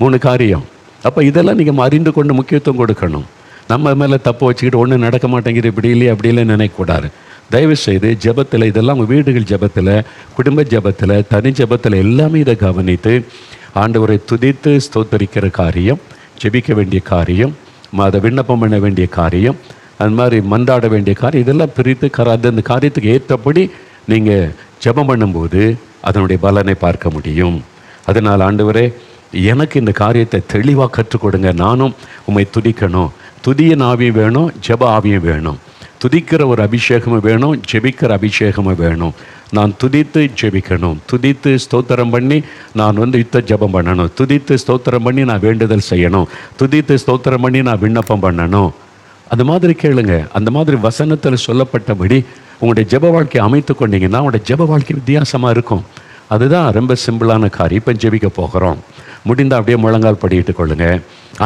3 காரியம். அப்போ இதெல்லாம் நீங்கள் அறிந்து கொண்டு முக்கியத்துவம் கொடுக்கணும். நம்ம மேலே தப்பு வச்சுக்கிட்டு ஒன்றும் நடக்க மாட்டேங்குது, இப்படி இல்லையே அப்படி இல்லை நினைக்கக்கூடாது. தயவுசெய்து ஜபத்தில் இதெல்லாம் உங்கள் வீடுகள் ஜபத்தில், குடும்ப ஜபத்தில், தனி ஜபத்தில் எல்லாமே இதை கவனித்து ஆண்டவரை துதித்து ஸ்தோத்தரிக்கிற காரியம், ஜெபிக்க வேண்டிய காரியம், அதை விண்ணப்பம் பண்ண வேண்டிய காரியம், அது மாதிரி மன்றாட வேண்டிய காரியம், இதெல்லாம் பிரித்து அந்த காரியத்துக்கு ஏற்றபடி நீங்கள் ஜெபம் பண்ணும்போது அதனுடைய பலனை பார்க்க முடியும். அதனால் ஆண்டவரே எனக்கு இந்த காரியத்தை தெளிவாக கற்றுக் கொடுங்க, நானும் உம்மை துதிக்கணும். துதியின் ஆவியும் வேணும், ஜெப ஆவியும் வேணும். துதிக்கிற ஒரு அபிஷேகமும் வேணும், ஜெபிக்கிற அபிஷேகமும் வேணும். நான் துதித்து ஜெபிக்கணும், துதித்து ஸ்தோத்திரம் பண்ணி நான் யுத்த ஜெபம் பண்ணணும், துதித்து ஸ்தோத்திரம் பண்ணி நான் வேண்டுதல் செய்யணும், துதித்து ஸ்தோத்திரம் பண்ணி நான் விண்ணப்பம் பண்ணணும். அது மாதிரி கேளுங்க. அந்த மாதிரி வசனத்தில் சொல்லப்பட்டபடி உங்களுடைய ஜெப வாழ்க்கையை அமைத்து கொண்டீங்கன்னா உங்களுடைய ஜெப வாழ்க்கை வித்தியாசமாக இருக்கும். அதுதான் ரொம்ப சிம்பிளான காரியம். இப்போ ஜெபிக்க போகிறோம். முடிந்தால் அப்படியே முழங்கால் படிக்கிட்டு கொள்ளுங்க.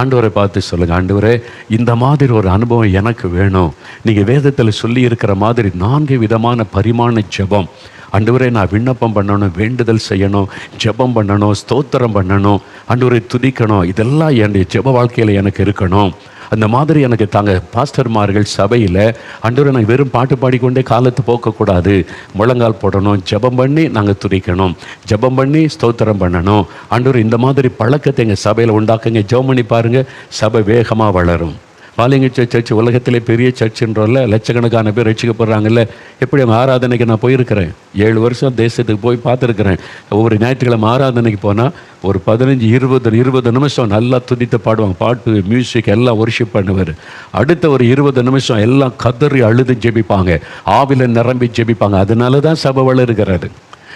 ஆண்டவரை பார்த்து சொல்லுங்கள், ஆண்டவரே இந்த மாதிரி ஒரு அனுபவம் எனக்கு வேணும். நீங்கள் வேதத்தில் சொல்லி இருக்கிற மாதிரி 4 விதமான பரிமாண ஜெபம். ஆண்டவரே நான் விண்ணப்பம் பண்ணணும், வேண்டுதல் செய்யணும், ஜெபம் பண்ணணும், ஸ்தோத்திரம் பண்ணணும், ஆண்டவரை துதிக்கணும், இதெல்லாம் என்னுடைய ஜெப வாழ்க்கையில் எனக்கு இருக்கணும். அந்த மாதிரி எனக்கு தாங்க பாஸ்டர்மார்கள் சபையில் ஆண்டவரை நாங்கள் வெறும் பாட்டு பாடிக்கொண்டே காலத்தை போக்கக்கூடாது. முழங்கால் போடணும், ஜெபம் பண்ணி நாங்கள் துதிக்கணும், ஜெபம் பண்ணி ஸ்தோத்திரம் பண்ணணும். ஆண்டவர் இந்த மாதிரி பழக்கத்தை எங்கள் சபையில் உண்டாக்குங்க. ஜெபம் பண்ணி பாருங்கள், சபை வேகமாக வளரும். பாலிங்க சர்ச் உலகத்திலே பெரிய சர்ச்சுன்றோம்ல, லட்சக்கணக்கான பேர் ரட்சிக்கப்படுறாங்கல்ல. எப்படி அவங்க ஆராதனைக்கு நான் போயிருக்கிறேன். 7 வருஷம் தேசத்துக்கு போய் பார்த்துருக்குறேன். ஒவ்வொரு ஞாயிற்றுக்கிழமை ஆராதனைக்கு போனால் ஒரு 15-20 நிமிஷம் நல்லா துதித்து பாடுவாங்க. பாட்டு, மியூசிக் எல்லாம் ஒர்ஷிப் பண்ணுவார். அடுத்த ஒரு 20 நிமிஷம் எல்லாம் கதறி அழுது ஜெபிப்பாங்க, ஆவில நிரம்பி ஜெபிப்பாங்க. அதனால தான் சபை வளருகிறது.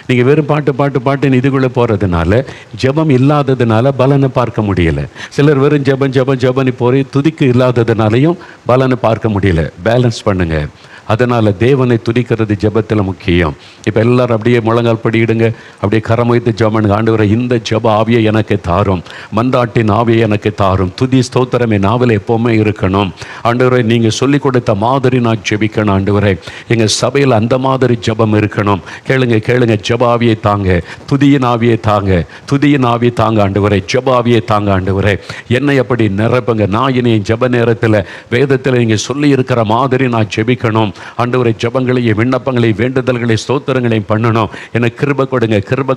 நீங்கள் வெறும் பாட்டுன்னு இதுக்குள்ளே போகிறதுனால, ஜெபம் இல்லாததுனால பலனை பார்க்க முடியலை. சிலர் வெறும் ஜெபம் போய் துதிக்கு இல்லாததுனாலையும் பலனை பார்க்க முடியல. பேலன்ஸ் பண்ணுங்கள். அதனால் தேவனை துதிக்கிறது ஜெபத்தில் முக்கியம். இப்போ எல்லோரும் அப்படியே முழங்கால் படியிடுங்க, அப்படியே கரம் வைத்து ஜெபம். ஆண்டவரை இந்த ஜெப ஆவியை எனக்கு தாரும், மன்றாட்டின் ஆவியை எனக்கு தாரும், துதி ஸ்தோத்திரம் என் நாவில் எப்போவுமே இருக்கணும். ஆண்டவரை நீங்கள் சொல்லிக் கொடுத்த மாதிரி நான் ஜெபிக்கணும். ஆண்டவரை எங்கள் சபையில் அந்த மாதிரி ஜெபம் இருக்கணும். கேளுங்க ஜெப ஆவியை தாங்க, துதியின் ஆவியை தாங்க, துதியின் ஆவியை தாங்க ஆண்டவரை, ஜெப ஆவியை தாங்க ஆண்டவரை. என்னை அப்படி நிரப்புங்க. நான் இனி ஜெப நேரத்தில் வேதத்தில் நீங்கள் சொல்லி இருக்கிற மாதிரி நான் ஜெபிக்கணும். ஆண்டவரை ஜெபங்களையும் விண்ணப்பங்களையும் வேண்டுதல்களையும் ஸ்தோத்திரங்களையும் பண்ணணும். எனக்கு கிருபை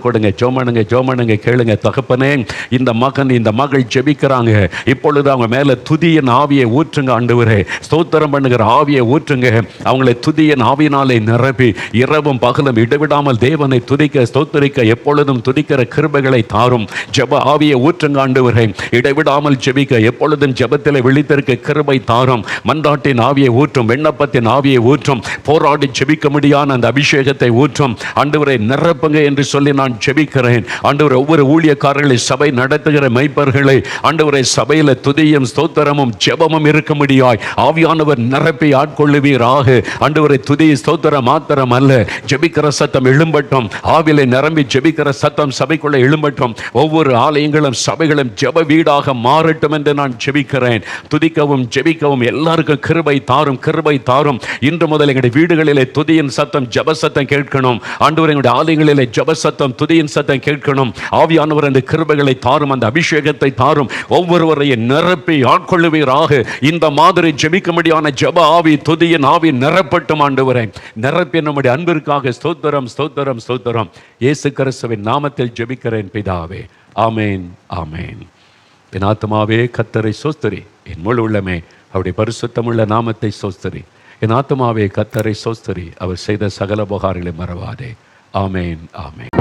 கொடுங்க. ஜோமனுங்க கேளுங்க. தகப்பனே, இந்த மகன் இந்த மகள் ஜெபிக்கிறாங்க. இப்பொழுது அவங்க மேலே துதியின் ஆவியை ஊற்றுங்க ஆண்டவரே. ஸ்தோத்திரம் பண்ணுகிற ஆவியை ஊற்றுங்க. அவங்களை துதியின் ஆவியினாலே நிரப்பி இரவும் பகலும் இடைவிடாமல் தேவனை துதிக்க ஸ்தோத்திரிக்க எப்பொழுதும் துதிக்கிற கிருபைகளை தாரும். ஜெப ஆவியை ஊற்றுங்க ஆண்டவரே. இடைவிடாமல் ஜெபிக்க எப்பொழுதும் ஜெபத்தில் விழித்திருக்க கிருபை தாரும். மன்றாட்டின் ஆவியை ஊற்றும், விண்ணப்பத்தின் ஆவியை ஊற்றும், போராடி ஜெபிக்க முடியாத அந்த அபிஷேகத்தை ஊற்றும். ஆண்டவரை நிரப்புங்க என்று சொல்லி நான் ஜெபிக்கிறேன். ஆண்டவரை ஒவ்வொரு ஊழியக்காரர்களை, சபை நடத்துகிற மெய்ப்பர்களை ஆண்டவரை சபையில் துதியும் ஸ்தோத்திரமும் ஜெபமும் இருக்க முடியாய் ஆவியானவர் நிரப்பி ஆட்கொள்ளுவீராக. ஆண்டவரை துதி ஸ்தோத்திரம் மாத்திரம் அல்ல, ஜெபிக்கிற சத்தம் எழும்பட்டும். ஆவிலை நிரம்பி ஜெபிக்கிற சத்தம் சபைக்குள்ள எழும்பட்டும். ஒவ்வொரு ஆலயங்களும் சபைகளும் ஜெப வீடாக மாறட்டும் என்று நான் ஜெபிக்கிறேன். துதிக்கவும் ஜெபிக்கவும் எல்லாருக்கும் கிருபை தாரும். இந்த இன்று முதல் எங்களுடைய வீடுகளிலே துதியின் சத்தம், ஜப சத்தம் கேட்கணும். ஆண்டவரே, எங்களுடைய ஆலயங்களிலே ஜப சத்தம், துதியின் சத்தம் கேட்கணும். ஆவியானவர் அந்த கிருபைகளை தாரும், அந்த அபிஷேகத்தை தாரும். ஒவ்வொருவரையும் நிரப்பி ஆட்கொள்ளுவீராக. இந்த மாதிரி ஜெபிக்கும்படியான ஜப ஆவி, துதியின் ஆவி நிரப்பட்டும் ஆண்டவரே. நிரப்பி நம்முடைய அன்பிற்காக ஸ்தோத்திரம், ஸ்தோத்திரம், ஸ்தோத்திரம். இயேசு கிறிஸ்துவின் நாமத்தில் ஜெபிக்கிறேன் பிதாவே. ஆமேன், ஆமேன். என் ஆத்துமாவே கர்த்தரை சோஸ்தரி, என் முழு உள்ளமே அவருடைய பரிசுத்தமுள்ள நாமத்தை சோஸ்தரி. என் ஆத்துமாவே கர்த்தரை சோஸ்தரி, அவர் செய்த சகல உபகாரங்களை மறவாதே. ஆமேன், ஆமேன்.